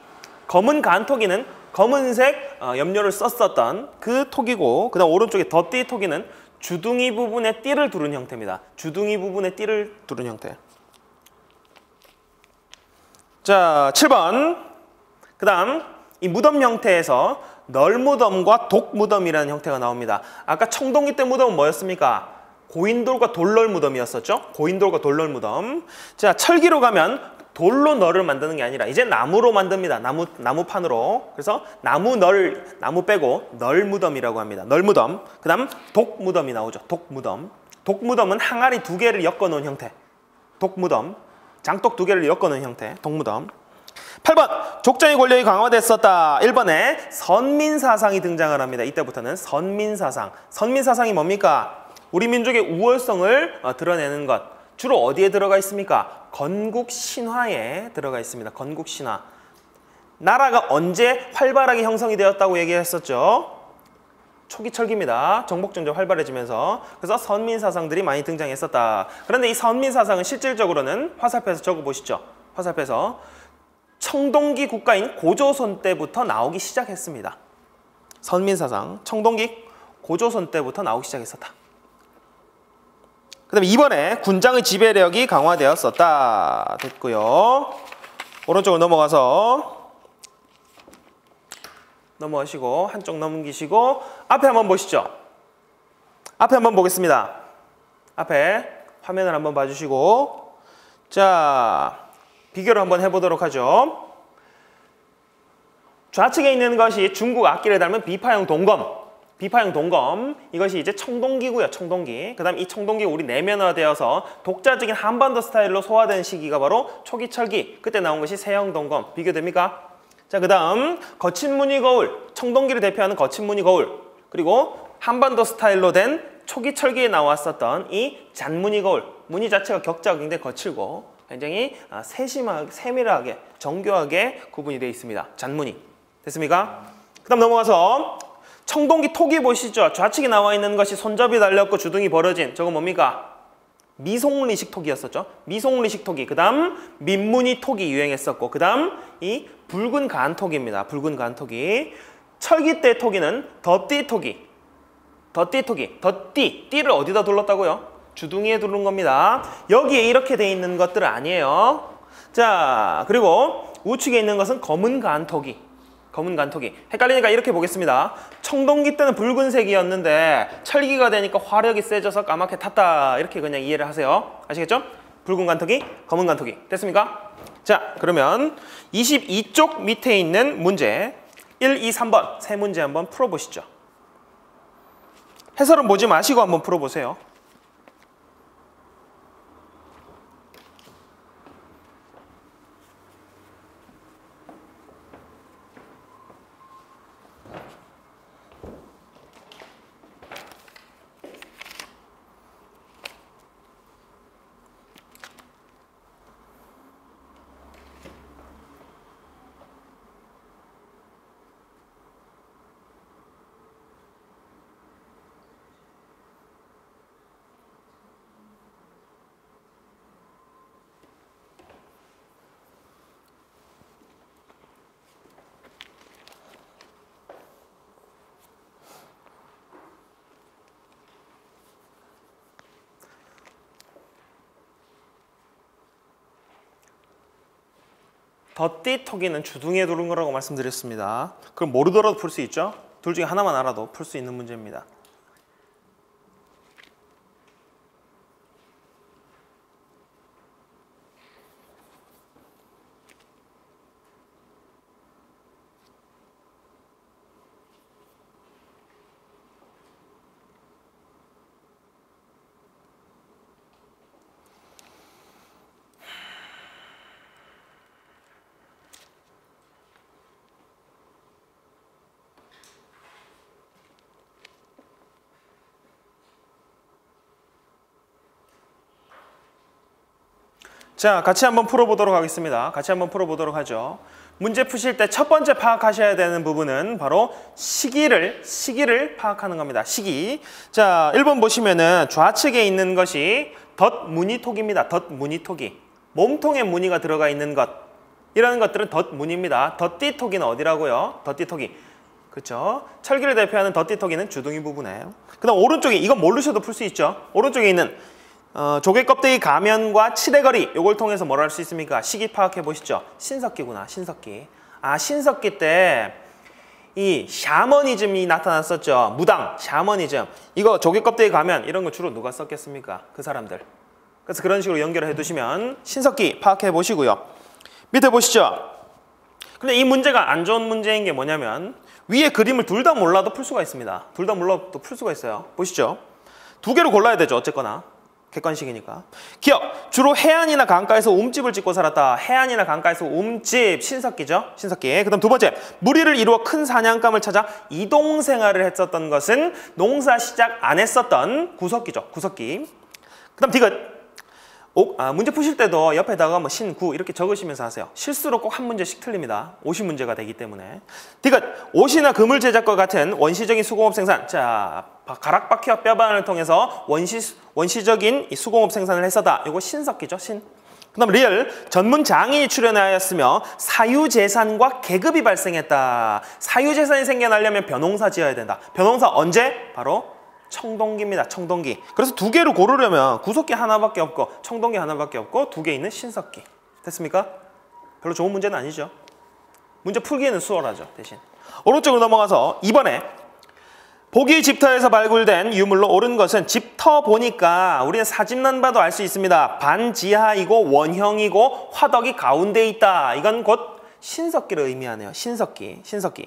검은 간 토기는 검은색 염료를 썼었던 그 토기고, 그 다음 오른쪽에 덧띠 토기는 주둥이 부분에 띠를 두른 형태입니다. 주둥이 부분에 띠를 두른 형태. 자, 7번. 그 다음 이 무덤 형태에서 널무덤과 독무덤이라는 형태가 나옵니다. 아까 청동기 때 무덤은 뭐였습니까? 고인돌과 돌널 무덤이었었죠? 고인돌과 돌널 무덤. 자, 철기로 가면 돌로 널을 만드는 게 아니라 이제 나무로 만듭니다. 나무판으로. 그래서 나무 빼고 널무덤이라고 합니다. 널무덤. 그 다음 독무덤이 나오죠. 독무덤. 독무덤은 항아리 2개를 엮어놓은 형태. 독무덤. 장독 2개를 엮어놓은 형태. 독무덤. 8번. 족장의 권력이 강화됐었다. 1번에 선민사상이 등장을 합니다. 이때부터는 선민사상. 선민사상이 뭡니까? 우리 민족의 우월성을 드러내는 것. 주로 어디에 들어가 있습니까? 건국신화에 들어가 있습니다. 건국신화. 나라가 언제 활발하게 형성이 되었다고 얘기했었죠? 초기 철기입니다. 정복전쟁 활발해지면서. 그래서 선민사상들이 많이 등장했었다. 그런데 이 선민사상은 실질적으로는 화살표에서 적어보시죠. 화살표에서 청동기 국가인 고조선 때부터 나오기 시작했습니다. 선민사상, 청동기 고조선 때부터 나오기 시작했었다. 그 다음에 2번에 군장의 지배력이 강화되었었다. 됐고요. 오른쪽으로 넘어가시고 한쪽 넘기시고 앞에 한번 보시죠. 앞에 한번 보겠습니다. 앞에 화면을 한번 봐주시고 자, 비교를 한번 해보도록 하죠. 좌측에 있는 것이 중국 악기를 닮은 비파형 동검. 비파형 동검, 이것이 이제 청동기고요. 청동기. 그 다음 이 청동기가 우리 내면화되어서 독자적인 한반도 스타일로 소화된 시기가 바로 초기 철기. 그때 나온 것이 세형 동검. 비교됩니까? 자, 그 다음 거친 무늬 거울, 청동기를 대표하는 거친 무늬 거울, 그리고 한반도 스타일로 된 초기 철기에 나왔었던 이 잔무늬 거울, 무늬 자체가 격자가 굉장히 거칠고 굉장히 세심하게, 세밀하게, 정교하게 구분이 되어 있습니다. 잔무늬. 됐습니까? 그 다음 넘어가서 청동기 토기 보시죠. 좌측에 나와 있는 것이 손잡이 달렸고 주둥이 벌어진, 저거 뭡니까? 미송리식 토기였었죠. 미송리식 토기. 그 다음 민무늬 토기 유행했었고, 그 다음 이 붉은 간토기입니다. 붉은 간토기. 철기 때 토기는 덧띠 토기. 덧띠 토기. 덧띠. 띠를 어디다 둘렀다고요? 주둥이에 두른 겁니다. 여기에 이렇게 돼 있는 것들은 아니에요. 자, 그리고 우측에 있는 것은 검은 간토기. 검은 간토기. 헷갈리니까 이렇게 보겠습니다. 청동기 때는 붉은색이었는데 철기가 되니까 화력이 세져서 까맣게 탔다. 이렇게 그냥 이해를 하세요. 아시겠죠? 붉은 간토기, 검은 간토기. 됐습니까? 자, 그러면 22쪽 밑에 있는 문제 1, 2, 3번 세 문제 한번 풀어보시죠. 해설은 보지 마시고 한번 풀어보세요. 덧띠 토기는 주둥이에 두른 거라고 말씀드렸습니다. 그럼 모르더라도 풀 수 있죠? 둘 중에 하나만 알아도 풀 수 있는 문제입니다. 자, 같이 한번 풀어보도록 하겠습니다. 같이 한번 풀어보도록 하죠. 문제 푸실 때 첫 번째 파악하셔야 되는 부분은 바로 시기를 파악하는 겁니다. 시기. 자, 1번 보시면은 좌측에 있는 것이 덧무늬톡입니다. 덧무늬톡이. 몸통에 무늬가 들어가 있는 것. 이런 것들은 덧무늬입니다. 덧띠톡이는 어디라고요? 덧띠톡이. 그렇죠? 철기를 대표하는 덧띠톡이는 주둥이 부분이에요. 그 다음 오른쪽에, 이건 모르셔도 풀 수 있죠. 오른쪽에 있는 조개 껍데기 가면과 칠해거리, 요걸 통해서 뭘 할 수 있습니까? 시기 파악해 보시죠. 신석기구나, 신석기. 아, 신석기 때 이 샤머니즘이 나타났었죠. 무당, 샤머니즘. 이거 조개 껍데기 가면 이런 거 주로 누가 썼겠습니까? 그 사람들. 그래서 그런 식으로 연결을 해 두시면 신석기 파악해 보시고요. 밑에 보시죠. 근데 이 문제가 안 좋은 문제인 게 뭐냐면 위에 그림을 둘 다 몰라도 풀 수가 있습니다. 둘 다 몰라도 풀 수가 있어요. 보시죠. 두 개로 골라야 되죠. 어쨌거나. 객관식이니까. 기억! 주로 해안이나 강가에서 움집을 짓고 살았다. 해안이나 강가에서 움집, 신석기죠. 신석기. 그 다음 두 번째, 무리를 이루어 큰 사냥감을 찾아 이동생활을 했었던 것은 농사 시작 안 했었던 구석기죠. 구석기. 그 다음 디귿. 문제 푸실 때도 옆에다가 뭐 신, 구 이렇게 적으시면서 하세요. 실수로 꼭 한 문제씩 틀립니다. 옷이 문제가 되기 때문에. 디귿. 옷이나 그물 제작과 같은 원시적인 수공업 생산. 자, 가락바퀴와 뼈반을 통해서 원시적인 이 수공업 생산을 했었다. 이거 신석기죠. 신. 그 다음 리을. 전문 장인이 출연하였으며 사유재산과 계급이 발생했다. 사유재산이 생겨나려면 벼농사 지어야 된다. 벼농사 언제? 바로 청동기입니다. 청동기. 그래서 두 개를 고르려면 구석기 하나밖에 없고 청동기 하나밖에 없고 두 개 있는 신석기. 됐습니까? 별로 좋은 문제는 아니죠. 문제 풀기에는 수월하죠. 대신. 오른쪽으로 넘어가서 2번에 보기 집터에서 발굴된 유물로 옳은 것은 집터 보니까 우리는 사진만 봐도 알 수 있습니다. 반지하이고 원형이고 화덕이 가운데 있다. 이건 곧 신석기를 의미하네요. 신석기. 신석기.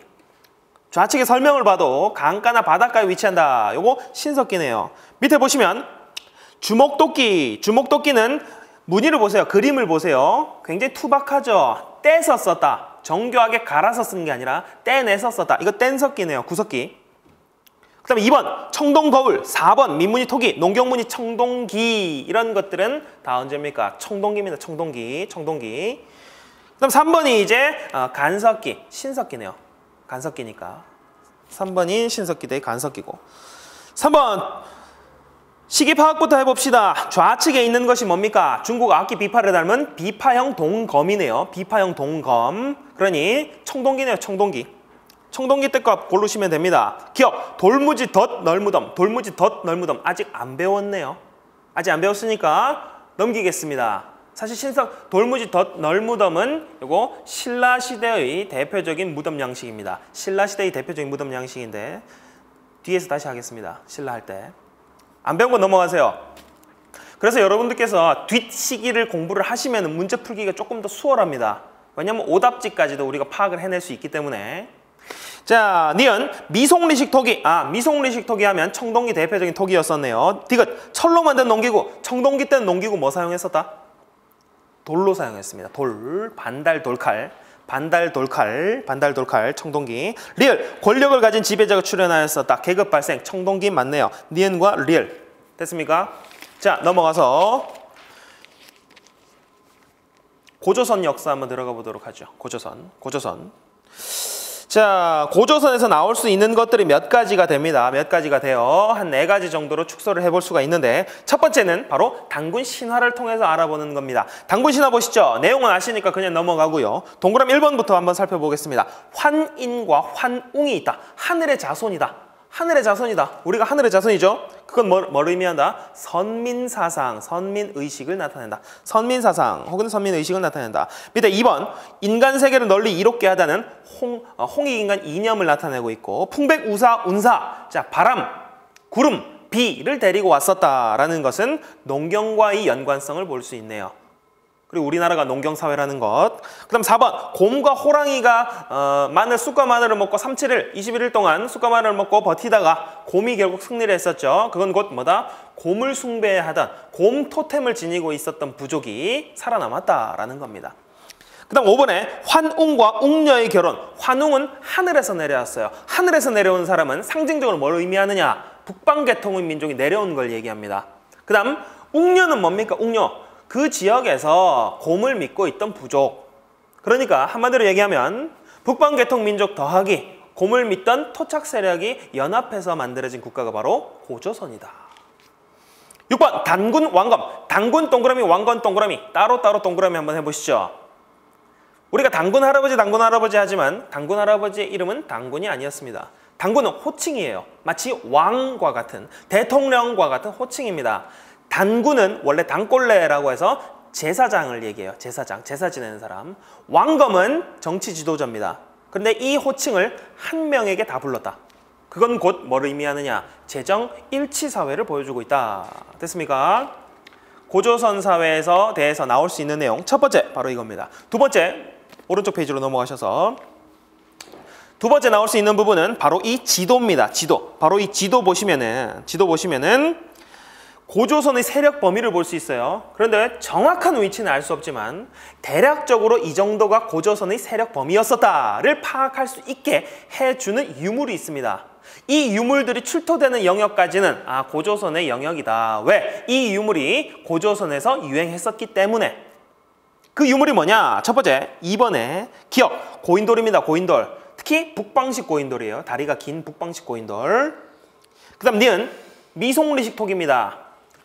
좌측에 설명을 봐도 강가나 바닷가에 위치한다. 요거 신석기네요. 밑에 보시면 주목도끼. 주목도끼는 무늬를 보세요. 그림을 보세요. 굉장히 투박하죠. 떼서 썼다. 정교하게 갈아서 쓴 게 아니라 떼내서 썼다. 이거 뗀석기네요. 구석기. 그 다음에 2번 청동거울, 4번 민문이 토기, 농경문이 청동기. 이런 것들은 다 언제입니까? 청동기입니다. 청동기. 그 다음 3번이 이제 간석기, 신석기네요. 간석기니까 3번이 신석기 대 간석기고. 3번 시기 파악부터 해봅시다. 좌측에 있는 것이 뭡니까? 중국 악기 비파를 닮은 비파형 동검이네요. 비파형 동검. 그러니 청동기네요. 청동기. 청동기 뜻값 고르시면 됩니다. 기억 돌무지 덧 널무덤. 돌무지 덧 널무덤. 아직 안 배웠네요. 아직 안 배웠으니까 넘기겠습니다. 사실 돌무지 덧 널무덤은 요거 신라 시대의 대표적인 무덤 양식입니다. 신라 시대의 대표적인 무덤 양식인데 뒤에서 다시 하겠습니다. 신라 할 때. 안 배운 거 넘어가세요. 그래서 여러분들께서 뒷시기를 공부를 하시면 문제 풀기가 조금 더 수월합니다. 왜냐하면 오답지까지도 우리가 파악을 해낼 수 있기 때문에. 자, 니은 미송리식 토기. 미송리식 토기 하면 청동기 대표적인 토기였었네요. 디귿 철로 만든 농기구. 청동기 때는 농기구 뭐 사용했었다? 돌로 사용했습니다. 돌, 반달 돌칼. 반달 돌칼, 청동기. 리을, 권력을 가진 지배자가 출현하였었다. 계급 발생, 청동기 맞네요. 니은과 리을. 됐습니까? 자, 넘어가서 고조선 역사 한번 들어가 보도록 하죠. 고조선. 자, 고조선에서 나올 수 있는 것들이 몇 가지가 됩니다. 몇 가지가 돼요. 한 4가지 정도로 축소를 해볼 수가 있는데 첫 번째는 바로 단군 신화를 통해서 알아보는 겁니다. 단군 신화 보시죠. 내용은 아시니까 그냥 넘어가고요. 동그라미 1번부터 한번 살펴보겠습니다. 환인과 환웅이 있다. 하늘의 자손이다. 하늘의 자손이다. 우리가 하늘의 자손이죠. 그건 뭘 의미한다? 선민사상, 선민의식을 나타낸다. 선민사상 혹은 선민의식을 나타낸다. 밑에 2번 인간 세계를 널리 이롭게 하다는 홍익인간 이념을 나타내고 있고 풍백우사, 운사, 자 바람, 구름, 비를 데리고 왔었다라는 것은 농경과의 연관성을 볼 수 있네요. 그리고 우리나라가 농경사회라는 것. 그 다음 4번 곰과 호랑이가 쑥과 마늘을 먹고 37일 21일 동안 쑥과 마늘을 먹고 버티다가 곰이 결국 승리를 했었죠. 그건 곧 뭐다? 곰을 숭배하던 곰 토템을 지니고 있었던 부족이 살아남았다라는 겁니다. 그 다음 5번에 환웅과 웅녀의 결혼. 환웅은 하늘에서 내려왔어요. 하늘에서 내려온 사람은 상징적으로 뭘 의미하느냐? 북방계통의 민족이 내려온 걸 얘기합니다. 그 다음 웅녀는 뭡니까? 웅녀. 그 지역에서 곰을 믿고 있던 부족. 그러니까 한마디로 얘기하면 북방계통 민족 더하기 곰을 믿던 토착 세력이 연합해서 만들어진 국가가 바로 고조선이다. 6번 단군 왕검. 단군 동그라미 왕건 동그라미. 따로따로 동그라미 한번 해보시죠. 우리가 단군 할아버지 하지만 단군 할아버지의 이름은 단군이 아니었습니다. 단군은 호칭이에요. 마치 왕과 같은 대통령과 같은 호칭입니다. 단군은 원래 단골레라고 해서 제사장을 얘기해요. 제사장, 제사 지내는 사람. 왕검은 정치 지도자입니다. 그런데 이 호칭을 한 명에게 다 불렀다. 그건 곧 뭘 의미하느냐? 재정 일치 사회를 보여주고 있다. 됐습니까? 고조선 사회에서 대해서 나올 수 있는 내용 첫 번째 바로 이겁니다. 두 번째 오른쪽 페이지로 넘어가셔서 두 번째 나올 수 있는 부분은 바로 이 지도입니다. 지도. 바로 이 지도 보시면은 고조선의 세력 범위를 볼 수 있어요. 그런데 정확한 위치는 알 수 없지만 대략적으로 이 정도가 고조선의 세력 범위였었다를 파악할 수 있게 해주는 유물이 있습니다. 이 유물들이 출토되는 영역까지는 고조선의 영역이다. 왜? 이 유물이 고조선에서 유행했었기 때문에. 그 유물이 뭐냐? 첫 번째, 2번에 기억, 고인돌입니다. 고인돌. 특히 북방식 고인돌이에요. 다리가 긴 북방식 고인돌. 그 다음 니은 미송리식 토기입니다.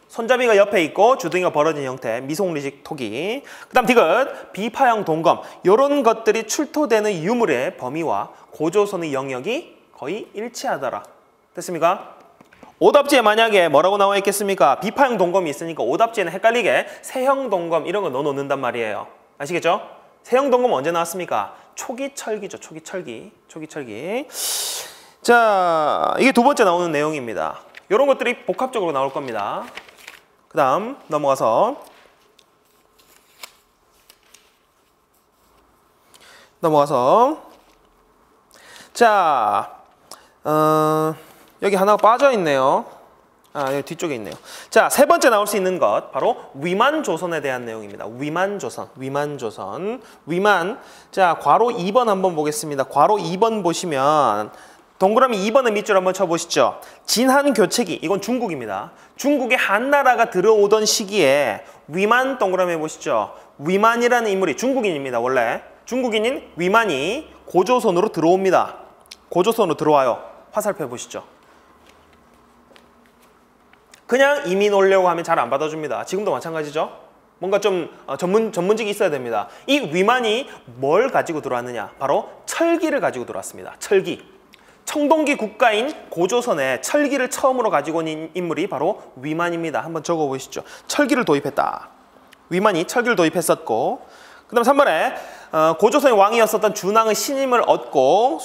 손잡이가 옆에 있고 주둥이가 벌어진 형태, 미송리식 토기. 그 다음 디귿, 비파형 동검. 이런 것들이 출토되는 유물의 범위와 고조선의 영역이 거의 일치하더라. 됐습니까? 오답지에 만약에 뭐라고 나와 있겠습니까? 비파형 동검이 있으니까 오답지에는 헷갈리게 세형 동검 이런 거 넣어놓는단 말이에요. 아시겠죠? 세형 동검 언제 나왔습니까? 초기철기죠. 초기철기. 자, 이게 두 번째 나오는 내용입니다. 이런 것들이 복합적으로 나올 겁니다. 그 다음 넘어가서 자 여기 하나가 빠져 있네요. 여기 뒤쪽에 있네요. 자, 세 번째 나올 수 있는 것 바로 위만 조선에 대한 내용입니다. 위만 조선, 위만 조선, 위만. 자, 괄호 2번 한번 보겠습니다. 괄호 2번 보시면 동그라미 2번의 밑줄 한번 쳐보시죠. 진한 교체기, 이건 중국입니다. 중국에 한나라가 들어오던 시기에 위만 동그라미 보시죠. 위만이라는 인물이 중국인입니다. 원래 중국인인 위만이 고조선으로 들어옵니다. 고조선으로 들어와요. 화살표 보시죠. 그냥 이민 오려고 하면 잘 안 받아줍니다. 지금도 마찬가지죠. 뭔가 좀 전문직이 있어야 됩니다. 이 위만이 뭘 가지고 들어왔느냐? 바로 철기를 가지고 들어왔습니다. 철기. 청동기 국가인 고조선에 철기를 처음으로 가지고 온 인물이 바로 위만입니다. 한번 적어보시죠. 철기를 도입했다. 위만이 철기를 도입했었고, 그 다음 3번에 고조선의 왕이었었던 준왕의 신임을 얻고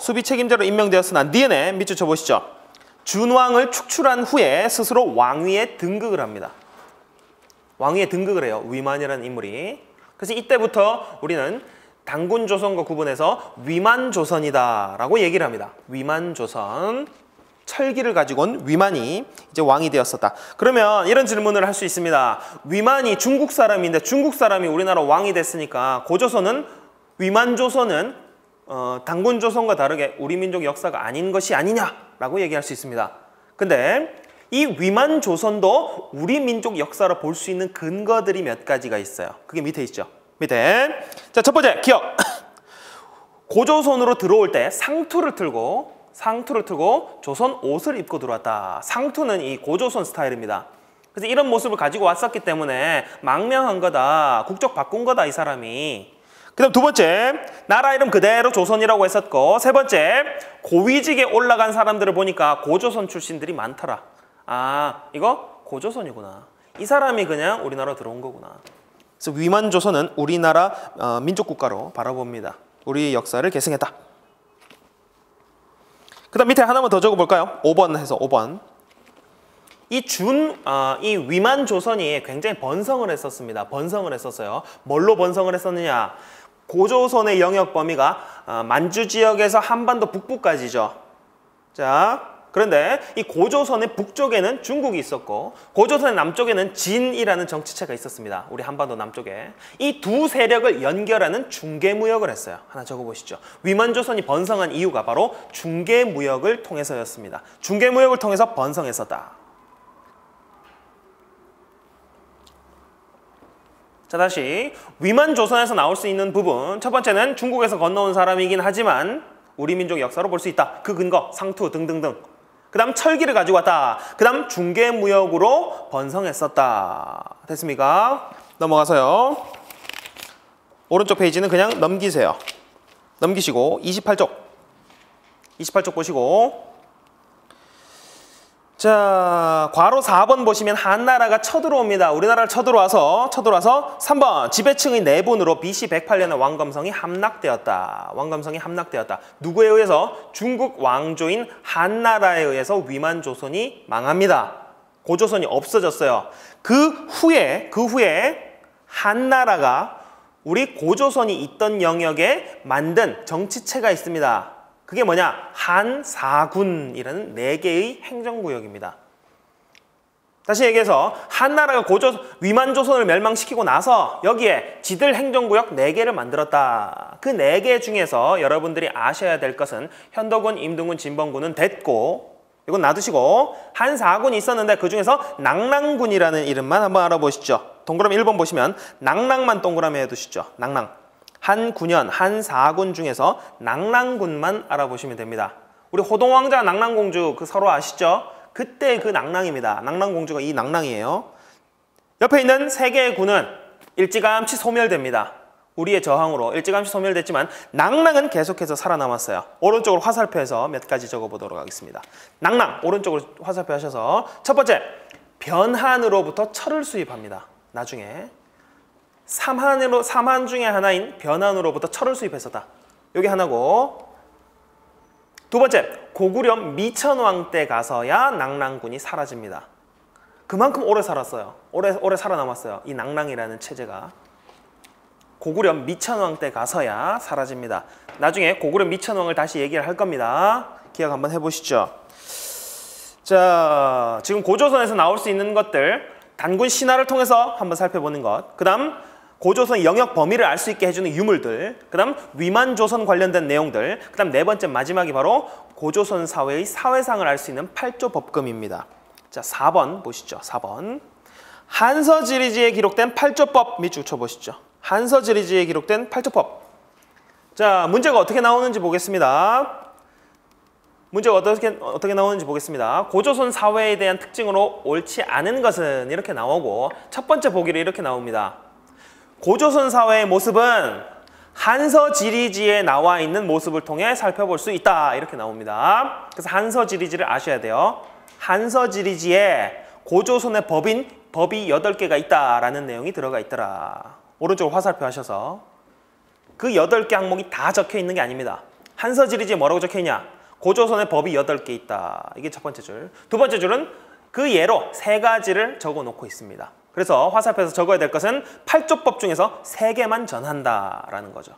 수비 책임자로 임명되었으나 니은에 밑줄 쳐보시죠. 준왕을 축출한 후에 스스로 왕위에 등극을 합니다. 왕위에 등극을 해요. 위만이라는 인물이. 그래서 이때부터 우리는 당군조선과 구분해서 위만조선이다 라고 얘기를 합니다. 위만조선. 철기를 가지고 온 위만이 이제 왕이 되었었다. 그러면 이런 질문을 할 수 있습니다. 위만이 중국 사람인데 중국 사람이 우리나라 왕이 됐으니까 고조선은 위만조선은 당군조선과 다르게 우리 민족 역사가 아닌 것이 아니냐라고 얘기할 수 있습니다. 근데 이 위만조선도 우리 민족 역사로 볼 수 있는 근거들이 몇 가지가 있어요. 그게 밑에 있죠. 밑에. 자, 첫 번째 기억. 고조선으로 들어올 때 상투를 틀고 조선 옷을 입고 들어왔다. 상투는 이 고조선 스타일입니다. 그래서 이런 모습을 가지고 왔었기 때문에 망명한 거다. 국적 바꾼 거다, 이 사람이. 그 다음 두 번째, 나라 이름 그대로 조선이라고 했었고, 세 번째, 고위직에 올라간 사람들을 보니까 고조선 출신들이 많더라. 아, 이거 고조선이구나. 이 사람이 그냥 우리나라 들어온 거구나. 그래서 위만조선은 우리나라 민족국가로 바라봅니다. 우리 역사를 계승했다. 그 다음 밑에 하나만 더 적어볼까요? 5번 해서 5번. 이 위만조선이 굉장히 번성을 했었습니다. 번성을 했었어요. 뭘로 번성을 했었느냐? 고조선의 영역 범위가 만주 지역에서 한반도 북부까지죠. 자, 그런데 이 고조선의 북쪽에는 중국이 있었고 고조선의 남쪽에는 진이라는 정치체가 있었습니다. 우리 한반도 남쪽에. 이 두 세력을 연결하는 중개무역을 했어요. 하나 적어보시죠. 위만조선이 번성한 이유가 바로 중개무역을 통해서였습니다. 중개무역을 통해서 번성했었다. 자, 다시 위만조선에서 나올 수 있는 부분. 첫 번째는 중국에서 건너온 사람이긴 하지만 우리 민족 역사로 볼 수 있다. 그 근거, 상투 등등등. 그 다음 철기를 가지고 왔다. 그 다음 중개무역으로 번성했었다. 됐습니까? 넘어가서요. 오른쪽 페이지는 그냥 넘기세요. 넘기시고 28쪽 보시고, 자, 괄호 4번 보시면 한나라가 쳐들어옵니다. 우리나라를 쳐들어와서 3번 지배층의 내분으로 BC 108년에 왕검성이 함락되었다. 왕검성이 함락되었다. 누구에 의해서? 중국 왕조인 한나라에 의해서 위만조선이 망합니다. 고조선이 없어졌어요. 그 후에 한나라가 우리 고조선이 있던 영역에 만든 정치체가 있습니다. 그게 뭐냐? 한사군이라는 4개의 행정구역입니다. 다시 얘기해서 한나라가 위만조선을 멸망시키고 나서 여기에 지들 행정구역 4개를 만들었다. 그 4개 중에서 여러분들이 아셔야 될 것은 현도군, 임등군, 진번군은 됐고, 이건 놔두시고 한사군이 있었는데 그 중에서 낭랑군이라는 이름만 한번 알아보시죠. 동그라미 1번 보시면 낭랑만 동그라미 해두시죠. 낭랑. 한군현, 한사군 중에서 낭랑군만 알아보시면 됩니다. 우리 호동왕자 낭랑공주 그 서로 아시죠? 그때 그 낭랑입니다. 낭랑공주가 이 낭랑이에요. 옆에 있는 3개의 군은 일찌감치 소멸됩니다. 우리의 저항으로 일찌감치 소멸됐지만 낭랑은 계속해서 살아남았어요. 오른쪽으로 화살표해서 몇 가지 적어보도록 하겠습니다. 낭랑, 오른쪽으로 화살표 하셔서 첫 번째, 변한으로부터 철을 수입합니다. 나중에. 삼한 중에 하나인 변한으로부터 철을 수입했었다. 여기 하나고, 두 번째, 고구려 미천왕 때 가서야 낭랑군이 사라집니다. 그만큼 오래 살았어요. 오래 살아남았어요. 이 낭랑이라는 체제가. 고구려 미천왕 때 가서야 사라집니다. 나중에 고구려 미천왕을 다시 얘기를 할 겁니다. 기억 한번 해보시죠. 자, 지금 고조선에서 나올 수 있는 것들 단군 신화를 통해서 한번 살펴보는 것. 그 다음 고조선 영역 범위를 알 수 있게 해주는 유물들. 그 다음 위만조선 관련된 내용들. 그 다음 네 번째 마지막이 바로 고조선 사회의 사회상을 알 수 있는 8조 법금입니다. 자, 4번 보시죠. 4번. 한서지리지에 기록된 8조법 밑줄 쳐보시죠. 한서지리지에 기록된 8조법. 자, 문제가 어떻게 나오는지 보겠습니다. 문제가 어떻게 나오는지 보겠습니다. 고조선 사회에 대한 특징으로 옳지 않은 것은 이렇게 나오고 첫 번째 보기로 이렇게 나옵니다. 고조선 사회의 모습은 한서지리지에 나와 있는 모습을 통해 살펴볼 수 있다. 이렇게 나옵니다. 그래서 한서지리지를 아셔야 돼요. 한서지리지에 고조선의 법이 8개가 있다라는 내용이 들어가 있더라. 오른쪽으로 화살표 하셔서 그 8개 항목이 다 적혀 있는 게 아닙니다. 한서지리지에 뭐라고 적혀 있냐? 고조선의 법이 8개 있다. 이게 첫 번째 줄. 두 번째 줄은 그 예로 3가지를 적어 놓고 있습니다. 그래서 화살표에서 적어야 될 것은 8조법 중에서 3개만 전한다라는 거죠.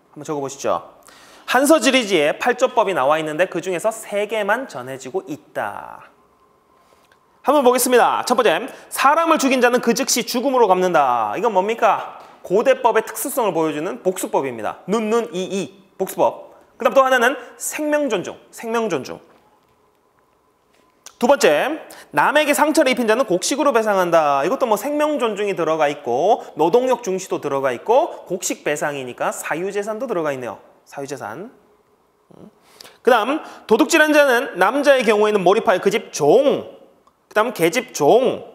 한번 적어보시죠. 한서지리지에 8조법이 나와 있는데 그 중에서 3개만 전해지고 있다. 한번 보겠습니다. 첫 번째, 사람을 죽인 자는 그 즉시 죽음으로 갚는다. 이건 뭡니까? 고대법의 특수성을 보여주는 복수법입니다. 이 복수법. 그 다음 또 하나는 생명존중, 생명존중. 두 번째, 남에게 상처를 입힌 자는 곡식으로 배상한다. 이것도 뭐 생명존중이 들어가 있고 노동력 중시도 들어가 있고 곡식 배상이니까 사유재산도 들어가 있네요. 사유재산. 그 다음, 도둑질한 자는 남자의 경우에는 몰입하여 그 집 종, 그 다음 계집 종,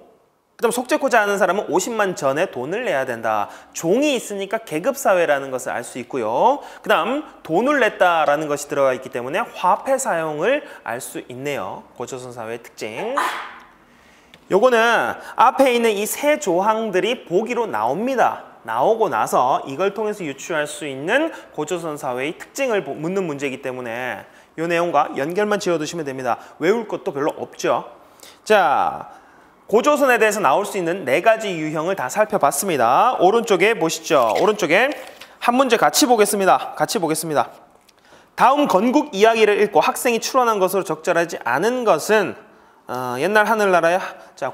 그 다음 속죄코자 하는 사람은 50만 전에 돈을 내야 된다. 종이 있으니까 계급사회라는 것을 알 수 있고요. 그 다음 돈을 냈다라는 것이 들어가 있기 때문에 화폐 사용을 알 수 있네요. 고조선 사회의 특징. 요거는 앞에 있는 이 세 조항들이 보기로 나옵니다. 나오고 나서 이걸 통해서 유추할 수 있는 고조선 사회의 특징을 묻는 문제이기 때문에 이 내용과 연결만 지어두시면 됩니다. 외울 것도 별로 없죠. 자, 고조선에 대해서 나올 수 있는 4가지 유형을 다 살펴봤습니다. 오른쪽에 보시죠. 오른쪽에 한 문제 같이 보겠습니다. 같이 보겠습니다. 다음 건국 이야기를 읽고 학생이 추론한 것으로 적절하지 않은 것은 옛날 하늘나라의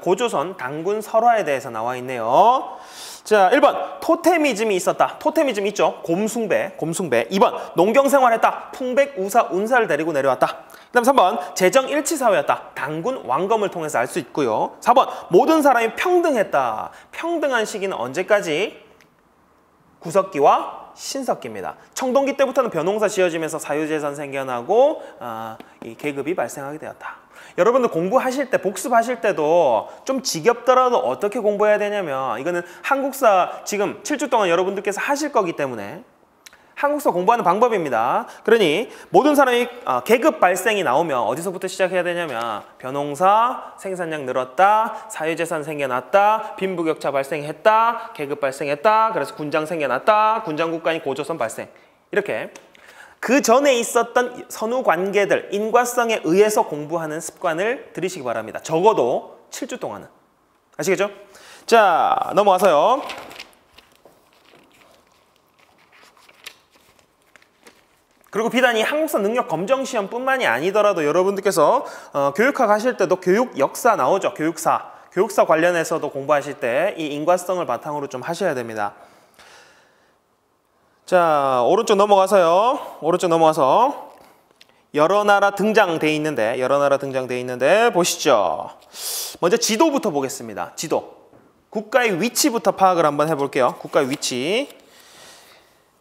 고조선 당군 설화에 대해서 나와 있네요. 자, 1번 토테미즘이 있었다. 토테미즘 있죠. 곰숭배. 2번 농경생활했다. 풍백, 운사를 데리고 내려왔다. 그 다음 3번 재정일치사회였다. 당군, 왕검을 통해서 알 수 있고요. 4번 모든 사람이 평등했다. 평등한 시기는 언제까지? 구석기와 신석기입니다. 청동기 때부터는 벼농사 지어지면서 사유재산 생겨나고 이 계급이 발생하게 되었다. 여러분들 공부하실 때, 복습하실 때도 좀 지겹더라도 어떻게 공부해야 되냐면 이거는 한국사 지금 7주 동안 여러분들께서 하실 거기 때문에 한국사 공부하는 방법입니다. 그러니 모든 사람이 계급 발생이 나오면 어디서부터 시작해야 되냐면 벼농사, 생산량 늘었다, 사유재산 생겨났다, 빈부격차 발생했다, 계급 발생했다, 그래서 군장 생겨났다, 군장국가인 고조선 발생. 이렇게 그 전에 있었던 선후 관계들, 인과성에 의해서 공부하는 습관을 들이시기 바랍니다. 적어도 7주 동안은. 아시겠죠? 자, 넘어와서요. 그리고 비단 이 한국사 능력 검정 시험뿐만이 아니더라도 여러분들께서 교육학 하실 때도 교육 역사 나오죠. 교육사 관련해서도 공부하실 때 이 인과성을 바탕으로 좀 하셔야 됩니다. 자, 오른쪽 넘어가서요. 오른쪽 넘어가서 여러 나라 등장돼 있는데 보시죠. 먼저 지도부터 보겠습니다. 지도. 국가의 위치부터 파악을 한번 해볼게요. 국가의 위치.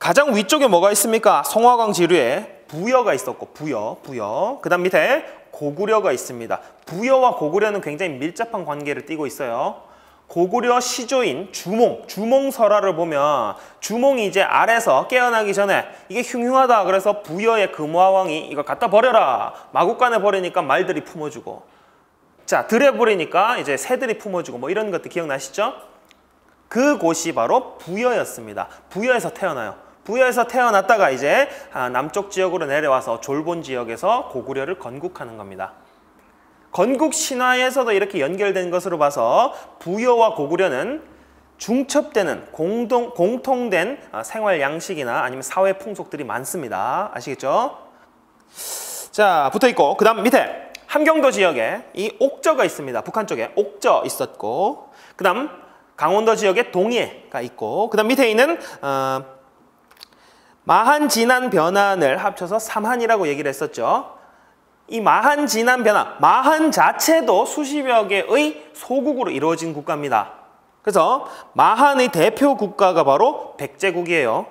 가장 위쪽에 뭐가 있습니까? 송화강 지류에 부여가 있었고 부여. 그 다음 밑에 고구려가 있습니다. 부여와 고구려는 굉장히 밀접한 관계를 띠고 있어요. 고구려 시조인 주몽설화를 보면 주몽이 이제 알에서 깨어나기 전에 이게 흉흉하다 그래서 부여의 금화왕이 이걸 갖다 버려라. 마국간에 버리니까 말들이 품어주고 자 들에 버리니까 이제 새들이 품어주고 뭐 이런 것들 기억나시죠? 그곳이 바로 부여였습니다. 부여에서 태어나요. 부여에서 태어났다가 이제 남쪽 지역으로 내려와서 졸본 지역에서 고구려를 건국하는 겁니다. 건국 신화에서도 이렇게 연결된 것으로 봐서 부여와 고구려는 중첩되는 공통된 생활 양식이나 아니면 사회 풍속들이 많습니다. 아시겠죠? 자, 붙어있고 그 다음 밑에 함경도 지역에 이 옥저가 있습니다. 북한 쪽에 옥저 있었고, 그 다음 강원도 지역에 동해가 있고, 그 다음 밑에 있는 마한, 진안, 변안을 합쳐서 삼한이라고 얘기를 했었죠. 이 마한, 진안, 변안, 마한 자체도 수십여 개의 소국으로 이루어진 국가입니다. 그래서 마한의 대표 국가가 바로 백제국이에요.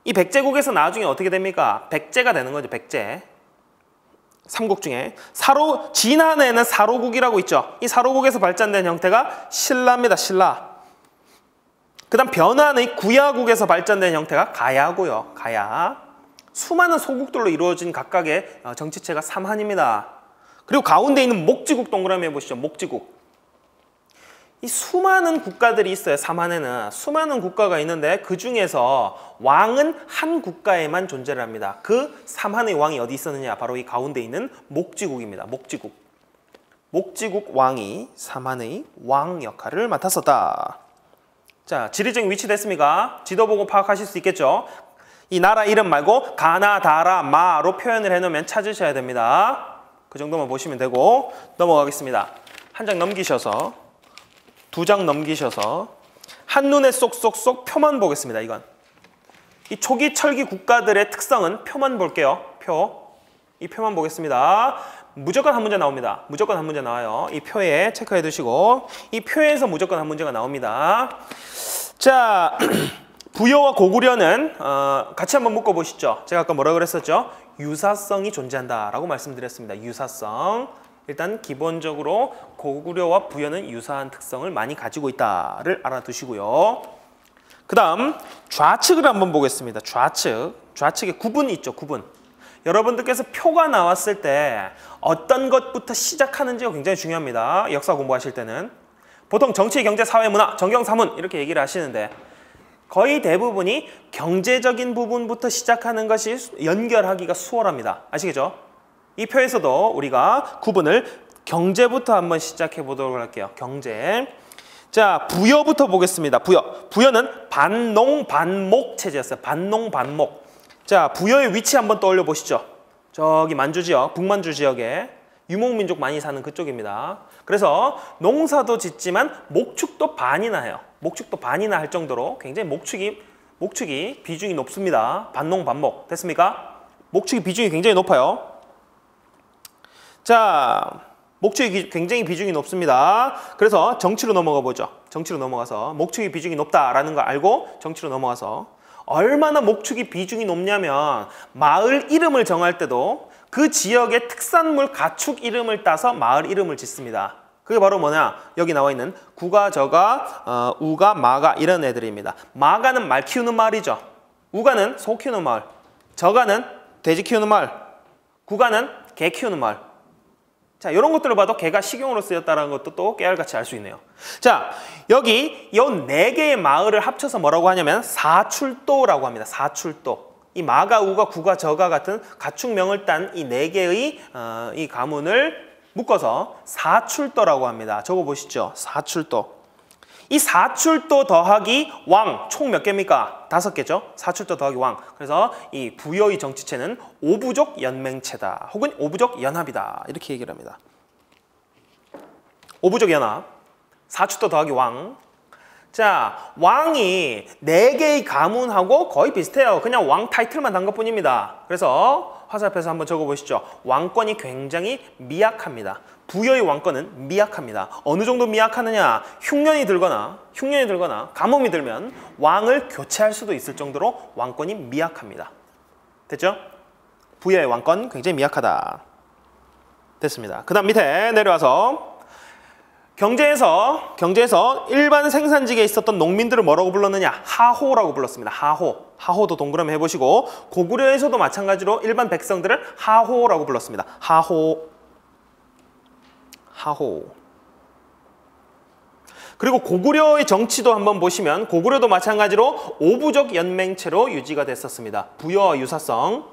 이 백제국에서 나중에 어떻게 됩니까? 백제가 되는 거죠. 백제. 삼국 중에 진안에는 사로국이라고 있죠. 이 사로국에서 발전된 형태가 신라입니다. 신라. 그 다음 변안의 구야국에서 발전된 형태가 가야고요. 가야. 수많은 소국들로 이루어진 각각의 정치체가 삼한입니다. 그리고 가운데 있는 목지국 동그라미 해보시죠. 목지국. 이 수많은 국가들이 있어요. 삼한에는. 수많은 국가가 있는데 그 중에서 왕은 한 국가에만 존재를 합니다. 그 삼한의 왕이 어디 있었느냐? 바로 이 가운데 있는 목지국입니다. 목지국. 목지국 왕이 삼한의 왕 역할을 맡았었다. 자, 지리적인 위치 됐습니까? 지도 보고 파악하실 수 있겠죠? 이 나라 이름 말고 가나, 다라, 마로 표현을 해놓으면 찾으셔야 됩니다. 그 정도만 보시면 되고 넘어가겠습니다. 한 장 넘기셔서, 두 장 넘기셔서 한눈에 쏙쏙쏙 표만 보겠습니다. 이건. 이 초기 철기 국가들의 특성은 표만 볼게요. 표. 이 표만 보겠습니다. 무조건 한 문제 나옵니다. 무조건 한 문제 나와요. 이 표에 체크해 두시고 이 표에서 무조건 한 문제가 나옵니다. 자, 부여와 고구려는 같이 한번 묶어보시죠. 제가 아까 뭐라고 그랬었죠? 유사성이 존재한다라고 말씀드렸습니다. 유사성. 일단 기본적으로 고구려와 부여는 유사한 특성을 많이 가지고 있다를 알아두시고요. 그 다음 좌측을 한번 보겠습니다. 좌측. 좌측에 구분이 있죠. 구분. 여러분들께서 표가 나왔을 때 어떤 것부터 시작하는지가 굉장히 중요합니다. 역사 공부하실 때는. 보통 정치, 경제, 사회, 문화, 정경, 사문 이렇게 얘기를 하시는데 거의 대부분이 경제적인 부분부터 시작하는 것이 연결하기가 수월합니다. 아시겠죠? 이 표에서도 우리가 구분을 경제부터 한번 시작해 보도록 할게요. 경제. 자, 부여부터 보겠습니다. 부여. 부여는 반농, 반목 체제였어요. 반농, 반목. 자, 부여의 위치 한번 떠올려 보시죠. 저기 만주 지역, 북만주 지역에 유목민족 많이 사는 그쪽입니다. 그래서 농사도 짓지만 목축도 반이나 해요. 목축도 반이나 할 정도로 굉장히 목축이 비중이 높습니다. 반농, 반목. 됐습니까? 목축이 비중이 굉장히 높아요. 자, 목축이 굉장히 비중이 높습니다. 그래서 정치로 넘어가 보죠. 정치로 넘어가서 목축이 비중이 높다라는 걸 알고 정치로 넘어가서 얼마나 목축이 비중이 높냐면 마을 이름을 정할 때도 그 지역의 특산물 가축 이름을 따서 마을 이름을 짓습니다. 그게 바로 뭐냐? 여기 나와 있는 구가, 저가, 우가, 마가 이런 애들입니다. 마가는 말 키우는 마을이죠. 우가는 소 키우는 마을. 저가는 돼지 키우는 마을. 구가는 개 키우는 마을. 자, 이런 것들을 봐도 개가 식용으로 쓰였다는 것도 또 깨알같이 알 수 있네요. 자, 여기 이 4개의 마을을 합쳐서 뭐라고 하냐면 사출도라고 합니다. 사출도. 이 마가, 우가, 구가, 저가 같은 가축명을 딴 이 4개의 이 가문을 묶어서 사출도라고 합니다. 적어보시죠. 사출도. 이 사출도 더하기 왕 총 몇 개입니까? 5개죠. 사출도 더하기 왕. 그래서 이 부여의 정치체는 오부족 연맹체다. 혹은 오부족 연합이다. 이렇게 얘기를 합니다. 오부족 연합. 사출도 더하기 왕. 자, 왕이 4개의 가문하고 거의 비슷해요. 그냥 왕 타이틀만 단 것뿐입니다. 그래서 화살표에서 한번 적어보시죠. 왕권이 굉장히 미약합니다. 부여의 왕권은 미약합니다. 어느 정도 미약하느냐? 흉년이 들거나 가뭄이 들면 왕을 교체할 수도 있을 정도로 왕권이 미약합니다. 됐죠? 부여의 왕권 굉장히 미약하다. 됐습니다. 그 다음 밑에 내려와서 경제에서 일반 생산직에 있었던 농민들을 뭐라고 불렀느냐? 하호라고 불렀습니다. 하호. 하호도 동그라미 해보시고 고구려에서도 마찬가지로 일반 백성들을 하호라고 불렀습니다. 하호. 그리고 고구려의 정치도 한번 보시면 고구려도 마찬가지로 오부족 연맹체로 유지가 됐었습니다. 부여와 유사성,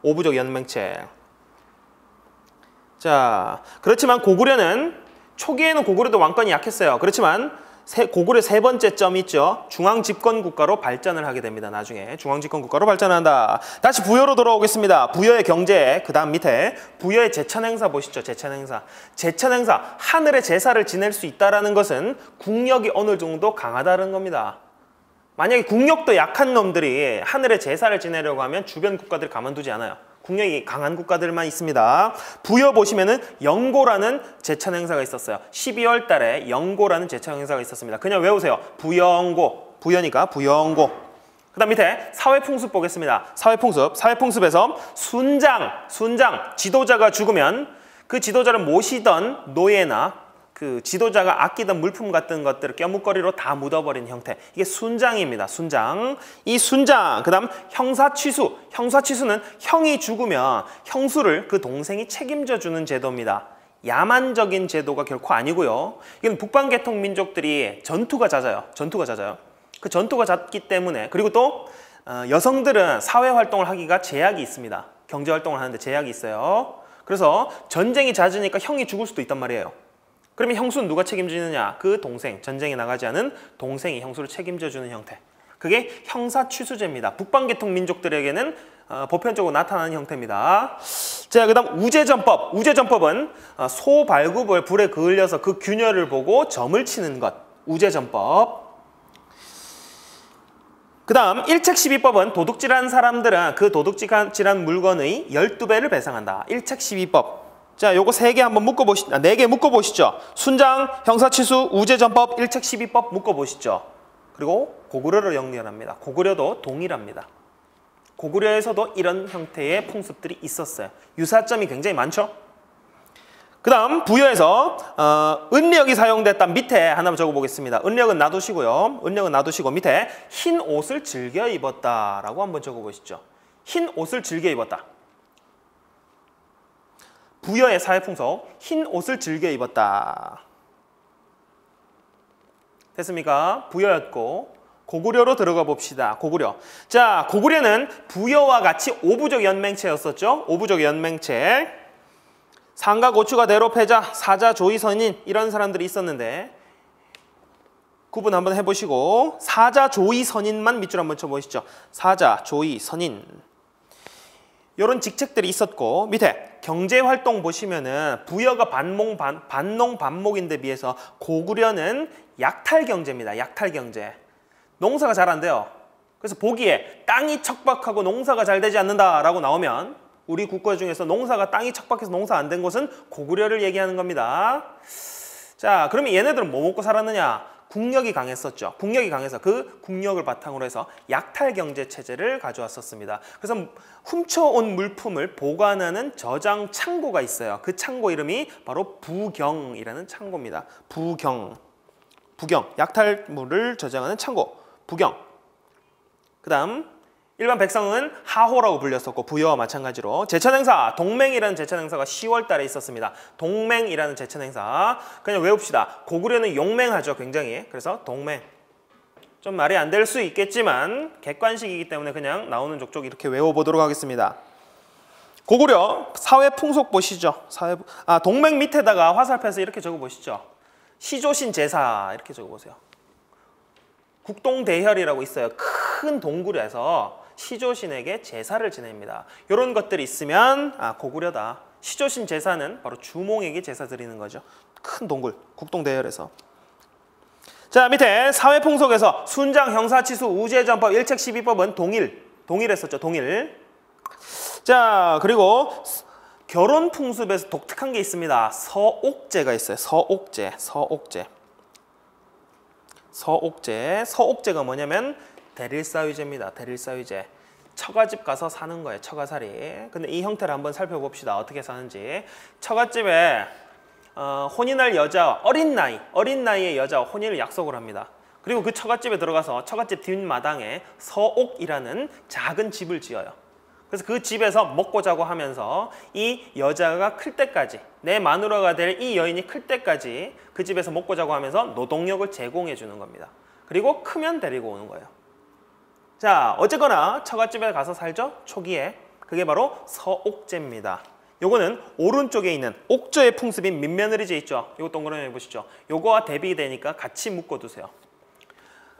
오부족 연맹체. 자, 그렇지만 고구려는 초기에는 고구려도 왕권이 약했어요. 그렇지만 고구려 세 번째 점 있죠. 중앙집권국가로 발전을 하게 됩니다. 나중에 중앙집권국가로 발전한다. 다시 부여로 돌아오겠습니다. 부여의 경제, 그 다음 밑에 부여의 제천행사 보시죠. 제천행사. 제천행사, 하늘의 제사를 지낼 수 있다는 것은 국력이 어느 정도 강하다는 겁니다. 만약에 국력도 약한 놈들이 하늘의 제사를 지내려고 하면 주변 국가들이 가만두지 않아요. 국력이 강한 국가들만 있습니다. 부여 보시면은 영고라는 제천 행사가 있었어요. 12월 달에 영고라는 제천 행사가 있었습니다. 그냥 외우세요. 부영고. 부여니까 부영고. 그 다음 밑에 사회풍습 보겠습니다. 사회풍습. 사회풍습에서 순장, 지도자가 죽으면 그 지도자를 모시던 노예나 그 지도자가 아끼던 물품 같은 것들을 껴묵거리로 다 묻어버린 형태. 이게 순장입니다. 순장. 이 순장, 그 다음 형사취수. 형사취수는 형이 죽으면 형수를 그 동생이 책임져 주는 제도입니다. 야만적인 제도가 결코 아니고요. 이건 북방계통 민족들이 전투가 잦아요. 전투가 잦아요. 그 전투가 잦기 때문에, 그리고 또 여성들은 사회활동을 하기가 제약이 있습니다. 경제활동을 하는데 제약이 있어요. 그래서 전쟁이 잦으니까 형이 죽을 수도 있단 말이에요. 그러면 형수는 누가 책임지느냐? 그 동생, 전쟁에 나가지 않은 동생이 형수를 책임져주는 형태. 그게 형사취수제입니다. 북방계통 민족들에게는 보편적으로 나타나는 형태입니다. 자, 그 다음 우제전법. 우제전법은 소 발굽을 불에 그을려서 그 균열을 보고 점을 치는 것. 우제전법. 그 다음 일책시비법은 도둑질한 사람들은 그 도둑질한 물건의 12배를 배상한다. 일책시비법. 자, 요거 3개 한번 묶어보시죠. 4개 묶어보시죠. 순장, 형사취수, 우제전법, 일책시비법 묶어보시죠. 그리고 고구려를 연결합니다. 고구려도 동일합니다. 고구려에서도 이런 형태의 풍습들이 있었어요. 유사점이 굉장히 많죠. 그 다음 부여에서 은력이 사용됐다. 밑에 하나만 적어보겠습니다. 은력은 놔두시고요. 은력은 놔두시고 밑에 흰 옷을 즐겨 입었다라고 한번 적어보시죠. 흰 옷을 즐겨 입었다. 부여의 사회풍속, 흰 옷을 즐겨 입었다. 됐습니까? 부여였고 고구려로 들어가 봅시다. 고구려. 자, 고구려는 부여와 같이 오부족 연맹체였었죠. 오부족 연맹체. 상가, 고추가, 대로, 패자, 사자, 조이, 선인 이런 사람들이 있었는데 구분 한번 해보시고 사자, 조이, 선인만 밑줄 한번 쳐보시죠. 사자, 조이, 선인. 이런 직책들이 있었고 밑에 경제활동 보시면은 부여가 반농 반목인데 비해서 고구려는 약탈경제입니다. 약탈경제. 농사가 잘 안 돼요. 그래서 보기에 땅이 척박하고 농사가 잘 되지 않는다라고 나오면 우리 국가 중에서 땅이 척박해서 농사 안 된 곳은 고구려를 얘기하는 겁니다. 자, 그러면 얘네들은 뭐 먹고 살았느냐? 국력이 강했었죠. 국력이 강해서 그 국력을 바탕으로 해서 약탈 경제 체제를 가져왔었습니다. 그래서 훔쳐온 물품을 보관하는 저장 창고가 있어요. 그 창고 이름이 바로 부경이라는 창고입니다. 부경. 약탈물을 저장하는 창고. 부경. 그 다음 일반 백성은 하호라고 불렸었고 부여와 마찬가지로 제천행사, 동맹이라는 제천행사가 10월 달에 있었습니다. 동맹이라는 제천행사. 그냥 외웁시다. 고구려는 용맹하죠. 굉장히. 그래서 동맹. 좀 말이 안 될 수 있겠지만 객관식이기 때문에 그냥 나오는 족족 이렇게 외워보도록 하겠습니다. 고구려 사회 풍속 보시죠. 동맹 밑에다가 화살표에서 이렇게 적어보시죠. 시조신 제사 이렇게 적어보세요. 국동대혈이라고 있어요. 큰 동굴에서 시조신에게 제사를 지냅니다. 이런 것들이 있으면 고구려다. 시조신 제사는 바로 주몽에게 제사 드리는 거죠. 큰 동굴, 국동대혈에서. 자, 밑에 사회풍속에서 순장, 형사치수, 우제전법, 일책시비법은 동일했었죠. 동일. 자, 그리고 결혼풍습에서 독특한 게 있습니다. 서옥제가 있어요. 서옥제가 뭐냐면 대릴사위제입니다. 대릴사위제. 처가집 가서 사는 거예요. 처가살이. 근데 이 형태를 한번 살펴봅시다. 어떻게 사는지. 처갓집에 혼인할 여자, 어린 나이의 여자와 혼인을 약속을 합니다. 그리고 그 처갓집에 들어가서 처갓집 뒷마당에 서옥이라는 작은 집을 지어요. 그래서 그 집에서 먹고 자고 하면서 이 여자가 클 때까지, 내 마누라가 될 이 여인이 클 때까지 그 집에서 먹고 자고 하면서 노동력을 제공해 주는 겁니다. 그리고 크면 데리고 오는 거예요. 자, 어쨌거나 처갓집에 가서 살죠. 초기에. 그게 바로 서옥제입니다. 요거는 오른쪽에 있는 옥저의 풍습인 민며느리제 있죠. 요거 동그라미 해보시죠. 요거와 대비되니까 같이 묶어두세요.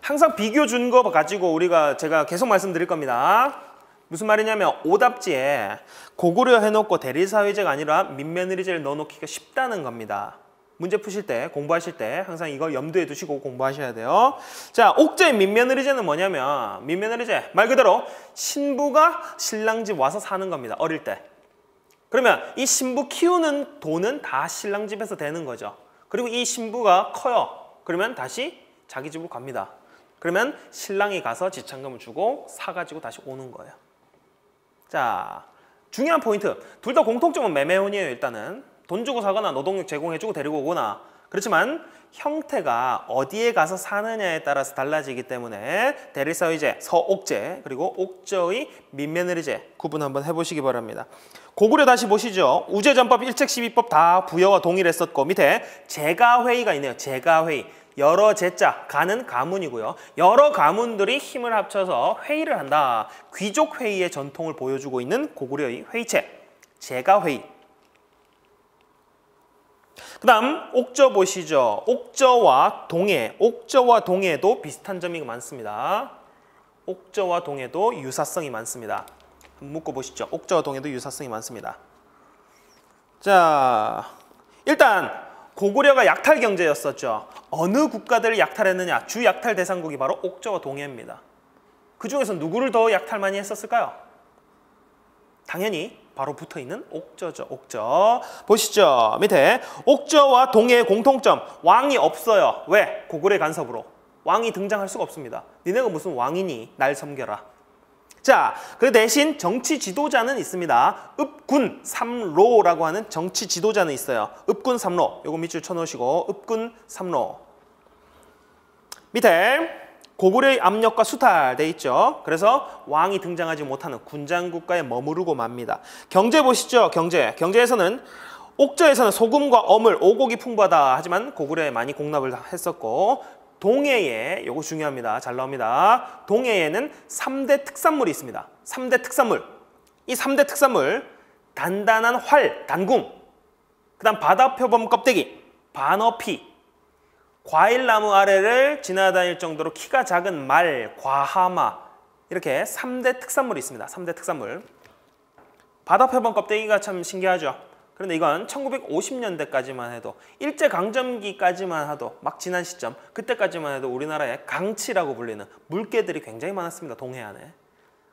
항상 비교 준 거 가지고 제가 계속 말씀드릴 겁니다. 무슨 말이냐면 오답지에 고구려 해놓고 대리사회제가 아니라 민며느리제를 넣어놓기가 쉽다는 겁니다. 문제 푸실 때, 공부하실 때 항상 이걸 염두에 두시고 공부하셔야 돼요. 자, 옥저의 민며느리제는 뭐냐면 민며느리제 말 그대로 신부가 신랑 집 와서 사는 겁니다. 어릴 때. 그러면 이 신부 키우는 돈은 다 신랑 집에서 되는 거죠. 그리고 이 신부가 커요. 그러면 다시 자기 집으로 갑니다. 그러면 신랑이 가서 지참금을 주고 사가지고 다시 오는 거예요. 자, 중요한 포인트. 둘 다 공통점은 매매혼이에요. 일단은 돈 주고 사거나 노동력 제공해주고 데리고 오거나. 그렇지만 형태가 어디에 가서 사느냐에 따라서 달라지기 때문에 대리사회제, 서옥제, 그리고 옥저의 민며느리제 구분 한번 해보시기 바랍니다. 고구려 다시 보시죠. 우제전법, 일책시비법 다 부여와 동일했었고 밑에 제가회의가 있네요. 제가회의. 여러 제자, 가는 가문이고요. 여러 가문들이 힘을 합쳐서 회의를 한다. 귀족회의의 전통을 보여주고 있는 고구려의 회의체, 제가회의. 그 다음 옥저 보시죠. 옥저와 동해, 옥저와 동해도 비슷한 점이 많습니다. 옥저와 동해도 유사성이 많습니다. 한번 묶어보시죠. 옥저와 동해도 유사성이 많습니다. 자, 일단 고구려가 약탈 경제였었죠. 어느 국가들을 약탈했느냐? 주 약탈 대상국이 바로 옥저와 동해입니다. 그 중에서 누구를 더 약탈 많이 했었을까요? 당연히 바로 붙어있는 옥저죠. 옥저. 보시죠. 밑에 옥저와 동해의 공통점. 왕이 없어요. 왜? 고구려의 간섭으로. 왕이 등장할 수가 없습니다. 니네가 무슨 왕이니? 날 섬겨라. 자, 그 대신 정치 지도자는 있습니다. 읍군 삼로라고 하는 정치 지도자는 있어요. 읍군 삼로. 요거 밑줄 쳐놓으시고 읍군 삼로. 밑에 고구려의 압력과 수탈돼 있죠. 그래서 왕이 등장하지 못하는 군장 국가에 머무르고 맙니다. 경제 보시죠. 경제에서는 옥저에서는 소금과 어물, 오곡이 풍부하다. 하지만 고구려에 많이 공납을 했었고 동해에, 요거 중요합니다. 잘 나옵니다. 동해에는 3대 특산물이 있습니다. 3대 특산물. 이 3대 특산물, 단단한 활, 단궁, 그 다음 바다표범 껍데기, 반어피, 과일나무 아래를 지나다닐 정도로 키가 작은 말, 과하마, 이렇게 3대 특산물이 있습니다. 3대 특산물. 바다표범 껍데기가 참 신기하죠. 그런데 이건 1950년대까지만 해도 일제강점기까지만 해도 막 지난 시점 그때까지만 해도 우리나라에 강치라고 불리는 물개들이 굉장히 많았습니다. 동해안에.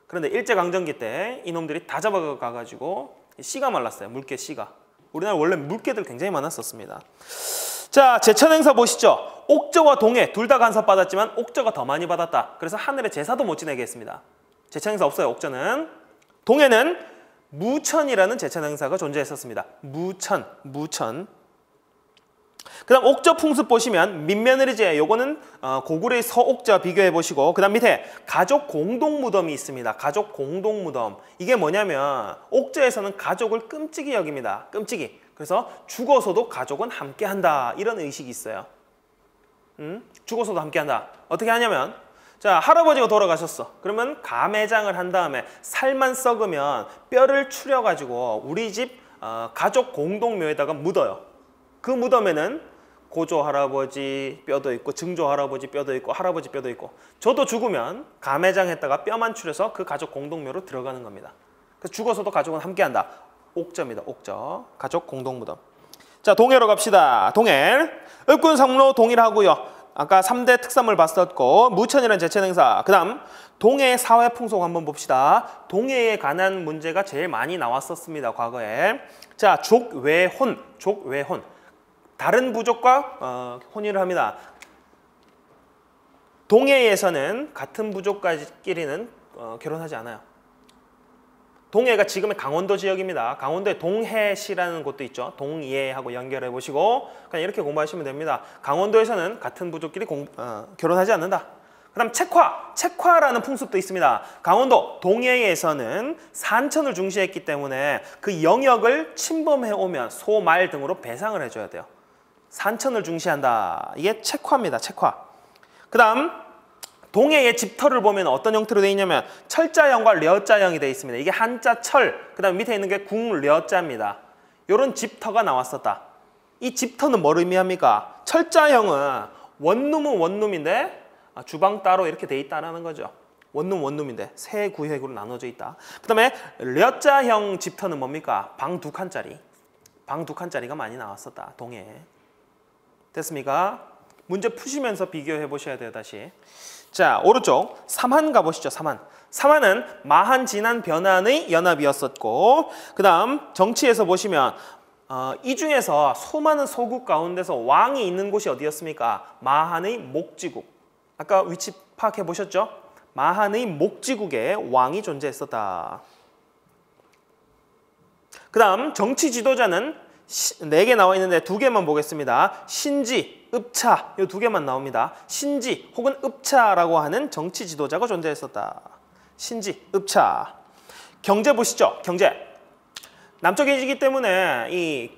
그런데 일제강점기 때 이놈들이 다 잡아가가지고 씨가 말랐어요. 물개 씨가. 우리나라 원래 물개들 굉장히 많았었습니다. 자, 제천행사 보시죠. 옥저와 동해 둘 다 간섭받았지만 옥저가 더 많이 받았다. 그래서 하늘에 제사도 못 지내게 했습니다. 제천행사 없어요. 옥저는. 동해는 무천이라는 제천 행사가 존재했었습니다. 무천. 그 다음 옥저 풍습 보시면 민며느리제, 요거는 고구려의 서옥저와 비교해 보시고 그 다음 밑에 가족 공동무덤이 있습니다. 가족 공동무덤. 이게 뭐냐면 옥저에서는 가족을 끔찍이 여깁니다. 끔찍이. 그래서 죽어서도 가족은 함께한다. 이런 의식이 있어요. 죽어서도 함께한다. 어떻게 하냐면 자, 할아버지가 돌아가셨어. 그러면 가매장을 한 다음에 살만 썩으면 뼈를 추려가지고 우리 집 가족 공동묘에다가 묻어요. 그 무덤에는 고조 할아버지 뼈도 있고 증조 할아버지 뼈도 있고 할아버지 뼈도 있고 저도 죽으면 가매장 했다가 뼈만 추려서 그 가족 공동묘로 들어가는 겁니다. 그래서 죽어서도 가족은 함께한다. 옥저입니다. 옥저. 가족 공동무덤. 자, 동해로 갑시다. 동해. 읍군 삼로 동일하고요. 아까 3대 특산물 봤었고 무천이라는 제천 행사. 그 다음 동해의 사회 풍속 한번 봅시다. 동해에 관한 문제가 제일 많이 나왔었습니다. 과거에. 자, 족외혼. 다른 부족과 혼인을 합니다. 동해에서는 같은 부족끼리는 결혼하지 않아요. 동해가 지금의 강원도 지역입니다. 강원도에 동해시라는 곳도 있죠. 동예하고 연결해 보시고 그냥 이렇게 공부하시면 됩니다. 강원도에서는 같은 부족끼리 결혼하지 않는다. 그 다음 책화라는 풍습도 있습니다. 강원도 동해에서는 산천을 중시했기 때문에 그 영역을 침범해 오면 소, 말 등으로 배상을 해줘야 돼요. 산천을 중시한다. 이게 책화입니다. 책화. 그 다음 동해의 집터를 보면 어떤 형태로 되어 있냐면 철자형과 려자형이 되어 있습니다. 이게 한자 철, 그 다음 밑에 있는 게 국려자입니다. 이런 집터가 나왔었다. 이 집터는 뭘 의미합니까? 철자형은 원룸은 원룸인데 주방 따로 이렇게 되어 있다는 거죠. 원룸 원룸인데 세 구획으로 나눠져 있다. 그 다음에 려자형 집터는 뭡니까? 방 두 칸짜리. 방 두 칸짜리가 많이 나왔었다. 동해에. 됐습니까? 문제 푸시면서 비교해 보셔야 돼요. 다시. 자, 오른쪽 삼한 가보시죠. 삼한. 삼한은 마한, 진한, 변한의 연합이었었고, 그 다음 정치에서 보시면 이 중에서 수많은 소국 가운데서 왕이 있는 곳이 어디였습니까? 마한의 목지국. 아까 위치 파악해 보셨죠? 마한의 목지국에 왕이 존재했었다. 그 다음 정치 지도자는 4개 나와 있는데 2개만 보겠습니다. 신지, 읍차 이 2개만 나옵니다. 신지 혹은 읍차라고 하는 정치 지도자가 존재했었다. 신지, 읍차. 경제 보시죠. 경제. 남쪽이기 때문에 이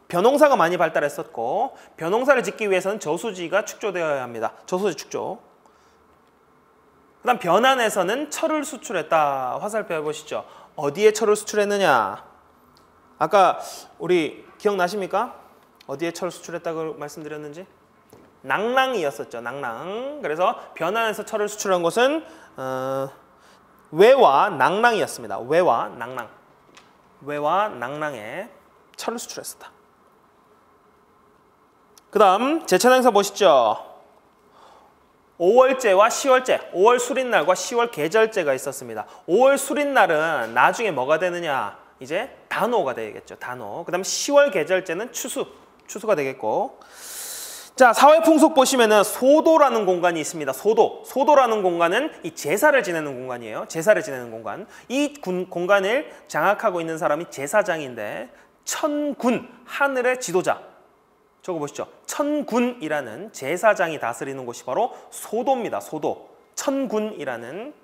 벼농사가 많이 발달했었고 벼농사를 짓기 위해서는 저수지가 축조되어야 합니다. 저수지 축조. 그 다음 변안에서는 철을 수출했다. 화살표 해보시죠. 어디에 철을 수출했느냐? 아까 우리 기억나십니까? 어디에 철을 수출했다고 말씀드렸는지? 낭랑이었었죠. 낭랑. 그래서 변안에서 철을 수출한 곳은 외와 낭랑이었습니다. 외와 낭랑. 외와 낭랑에 철을 수출했었다. 그 다음 제천행사 보시죠. 5월제와 10월제, 5월 수린날과 10월 계절제가 있었습니다. 5월 수린날은 나중에 뭐가 되느냐? 이제 단오가 되겠죠. 단오. 그 다음 10월 계절제는 추수가 되겠고. 자, 사회풍속 보시면은 소도라는 공간이 있습니다. 소도라는 공간은 이 제사를 지내는 공간이에요. 제사를 지내는 공간. 이 공간을 장악하고 있는 사람이 제사장인데 천군, 하늘의 지도자. 저거 보시죠. 천군이라는 제사장이 다스리는 곳이 바로 소도입니다. 소도. 천군이라는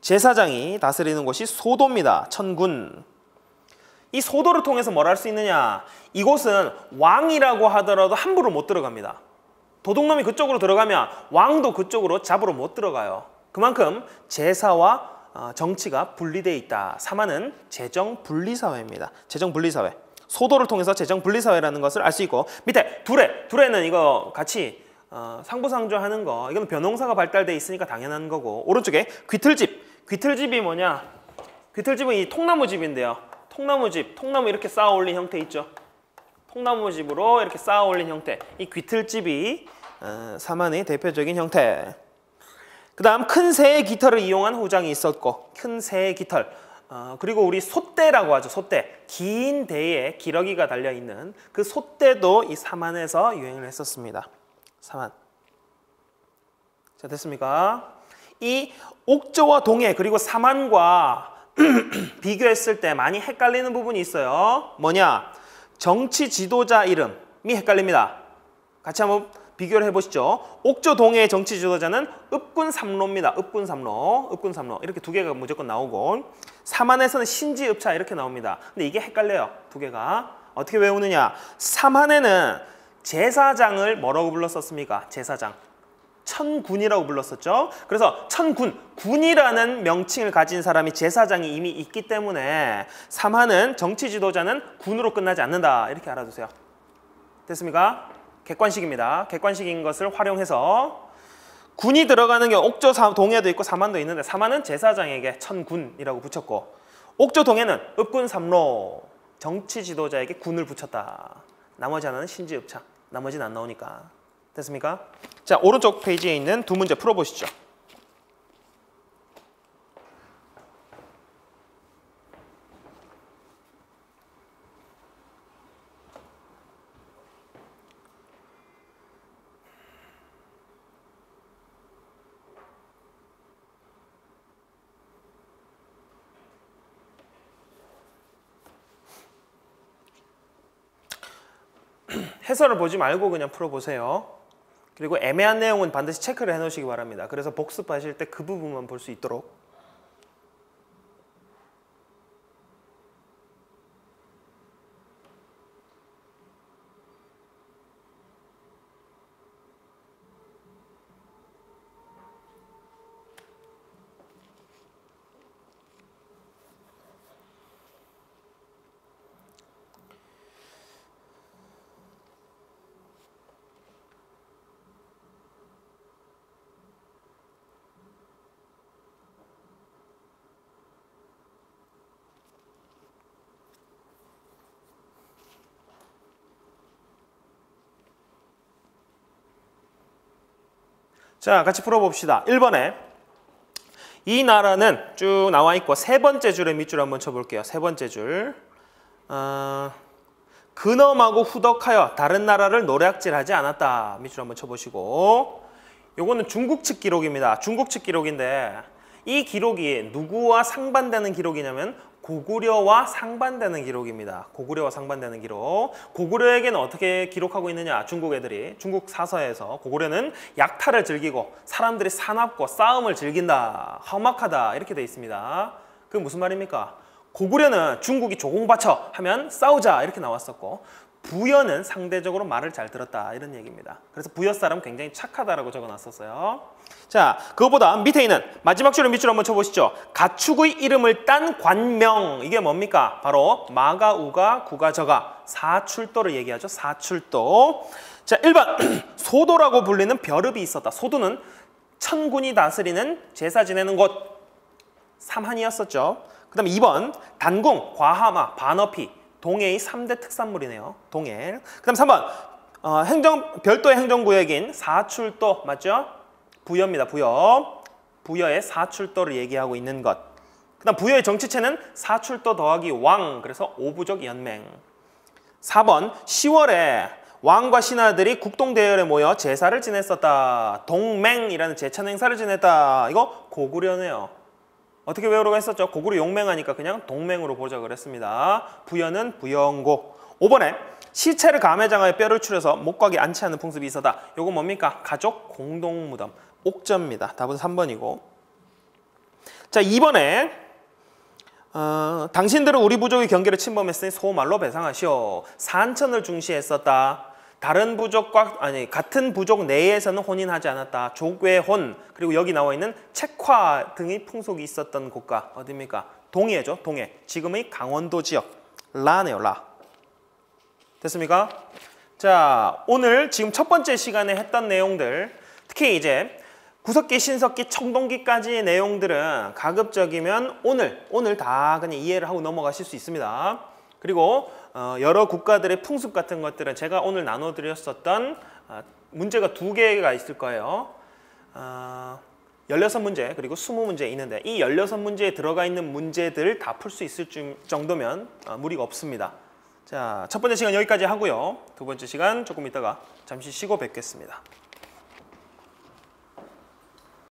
제사장이 다스리는 곳이 소도입니다. 천군. 이 소도를 통해서 뭘 할 수 있느냐? 이곳은 왕이라고 하더라도 함부로 못 들어갑니다. 도둑놈이 그쪽으로 들어가면 왕도 그쪽으로 잡으러 못 들어가요. 그만큼 제사와 정치가 분리되어 있다. 사마는 재정분리사회입니다. 재정분리사회. 소도를 통해서 재정분리사회라는 것을 알 수 있고, 밑에 두레는 이거 같이 상부상조하는 거, 이건 벼농사가 발달돼 있으니까 당연한 거고, 오른쪽에 귀틀집이 뭐냐? 귀틀집은 이 통나무집인데요. 통나무 이렇게 쌓아 올린 형태 있죠. 통나무집으로 이렇게 쌓아 올린 형태. 이 귀틀집이 사만의 대표적인 형태. 그 다음 큰 새의 깃털을 이용한 후장이 있었고, 큰 새의 깃털. 그리고 우리 솥대라고 하죠. 솥대. 긴 대에 기러기가 달려있는 그 솥대도 이 사만에서 유행을 했었습니다. 사만. 자, 됐습니까? 이 옥저와 동해 그리고 사만과 비교했을 때 많이 헷갈리는 부분이 있어요. 뭐냐? 정치 지도자 이름이 헷갈립니다. 같이 한번 비교를 해보시죠. 옥조 동해의 정치 지도자는 읍군삼로입니다. 읍군삼로. 이렇게 2개가 무조건 나오고, 사만에서는 신지읍차 이렇게 나옵니다. 근데 이게 헷갈려요. 2개가. 어떻게 외우느냐? 사만에는 제사장을 뭐라고 불렀었습니까? 제사장. 천군이라고 불렀었죠. 그래서 군이라는 명칭을 가진 사람이 제사장이 이미 있기 때문에 삼하는 정치 지도자는 군으로 끝나지 않는다. 이렇게 알아두세요. 됐습니까? 객관식입니다. 객관식인 것을 활용해서 군이 들어가는 게 옥조 동해도 있고 사만도 있는데, 사만은 제사장에게 천군이라고 붙였고, 옥조 동해는 읍군삼로, 정치 지도자에게 군을 붙였다. 나머지 하나는 신지읍차. 나머지는 안 나오니까. 됐습니까? 자, 오른쪽 페이지에 있는 2문제 풀어보시죠. 해설을 보지 말고 그냥 풀어보세요. 그리고 애매한 내용은 반드시 체크를 해놓으시기 바랍니다. 그래서 복습하실 때 그 부분만 볼 수 있도록. 자, 같이 풀어봅시다. 1번에 이 나라는 쭉 나와 있고 세 번째 줄에 밑줄 한번 쳐볼게요. 세 번째 줄. 근엄하고 후덕하여 다른 나라를 노략질하지 않았다. 밑줄 한번 쳐보시고, 요거는 중국 측 기록입니다. 중국 측 기록인데 이 기록이 누구와 상반되는 기록이냐면 고구려와 상반되는 기록입니다. 고구려와 상반되는 기록. 고구려에게는 어떻게 기록하고 있느냐? 중국 애들이, 중국 사서에서 고구려는 약탈을 즐기고 사람들이 사납고 싸움을 즐긴다, 험악하다 이렇게 돼 있습니다. 그게 무슨 말입니까? 고구려는 중국이 조공바쳐 하면 싸우자 이렇게 나왔었고, 부여는 상대적으로 말을 잘 들었다 이런 얘기입니다. 그래서 부여 사람 굉장히 착하다라고 적어놨었어요. 자, 그거보다 밑에 있는 마지막 줄에 밑줄 한번 쳐보시죠. 가축의 이름을 딴 관명, 이게 뭡니까? 바로 마가, 우가, 구가, 저가, 사출도를 얘기하죠. 사출도. 자, 1번 소도라고 불리는 벼릅이 있었다. 소도는 천군이 다스리는 제사 지내는 곳, 삼한이었었죠. 그 다음에 2번 단궁, 과하마, 반어피, 동해의 3대 특산물이네요. 동해. 그 다음 3번 별도의 행정구역인 사출도 맞죠? 부여입니다. 부여. 부여의 사출도를 얘기하고 있는 것. 그 다음 부여의 정치체는 사출도 더하기 왕, 그래서 오부족 연맹. 4번 10월에 왕과 신하들이 국동대열에 모여 제사를 지냈었다. 동맹이라는 제천 행사를 지냈다. 이거 고구려네요. 어떻게 외우라고 했었죠? 고구려 용맹하니까 그냥 동맹으로 보자고 그랬습니다. 부여는 부여원고. 5번에 시체를 감회장하여 뼈를 추려서 목각에 안치하는 풍습이 있었다. 요거 뭡니까? 가족 공동무덤. 옥저입니다. 답은 3번이고. 자, 2번에 당신들은 우리 부족의 경계를 침범했으니 소말로 배상하시오. 산천을 중시했었다. 다른 부족과 같은 부족 내에서는 혼인하지 않았다. 족외혼. 그리고 여기 나와 있는 책화 등의 풍속이 있었던 국가 어디입니까? 동해죠. 동해. 지금의 강원도 지역. 라네요. 라. 됐습니까? 자, 오늘 지금 첫 번째 시간에 했던 내용들, 특히 이제 구석기, 신석기, 청동기까지의 내용들은 가급적이면 오늘 다 그냥 이해를 하고 넘어가실 수 있습니다. 그리고 여러 국가들의 풍습 같은 것들은 제가 오늘 나눠드렸었던 문제가 2개가 있을 거예요. 16문제 그리고 20문제 있는데 이 16문제에 들어가 있는 문제들 다 풀 수 있을 정도면 무리가 없습니다. 자, 첫 번째 시간 여기까지 하고요. 두 번째 시간 조금 있다가 잠시 쉬고 뵙겠습니다.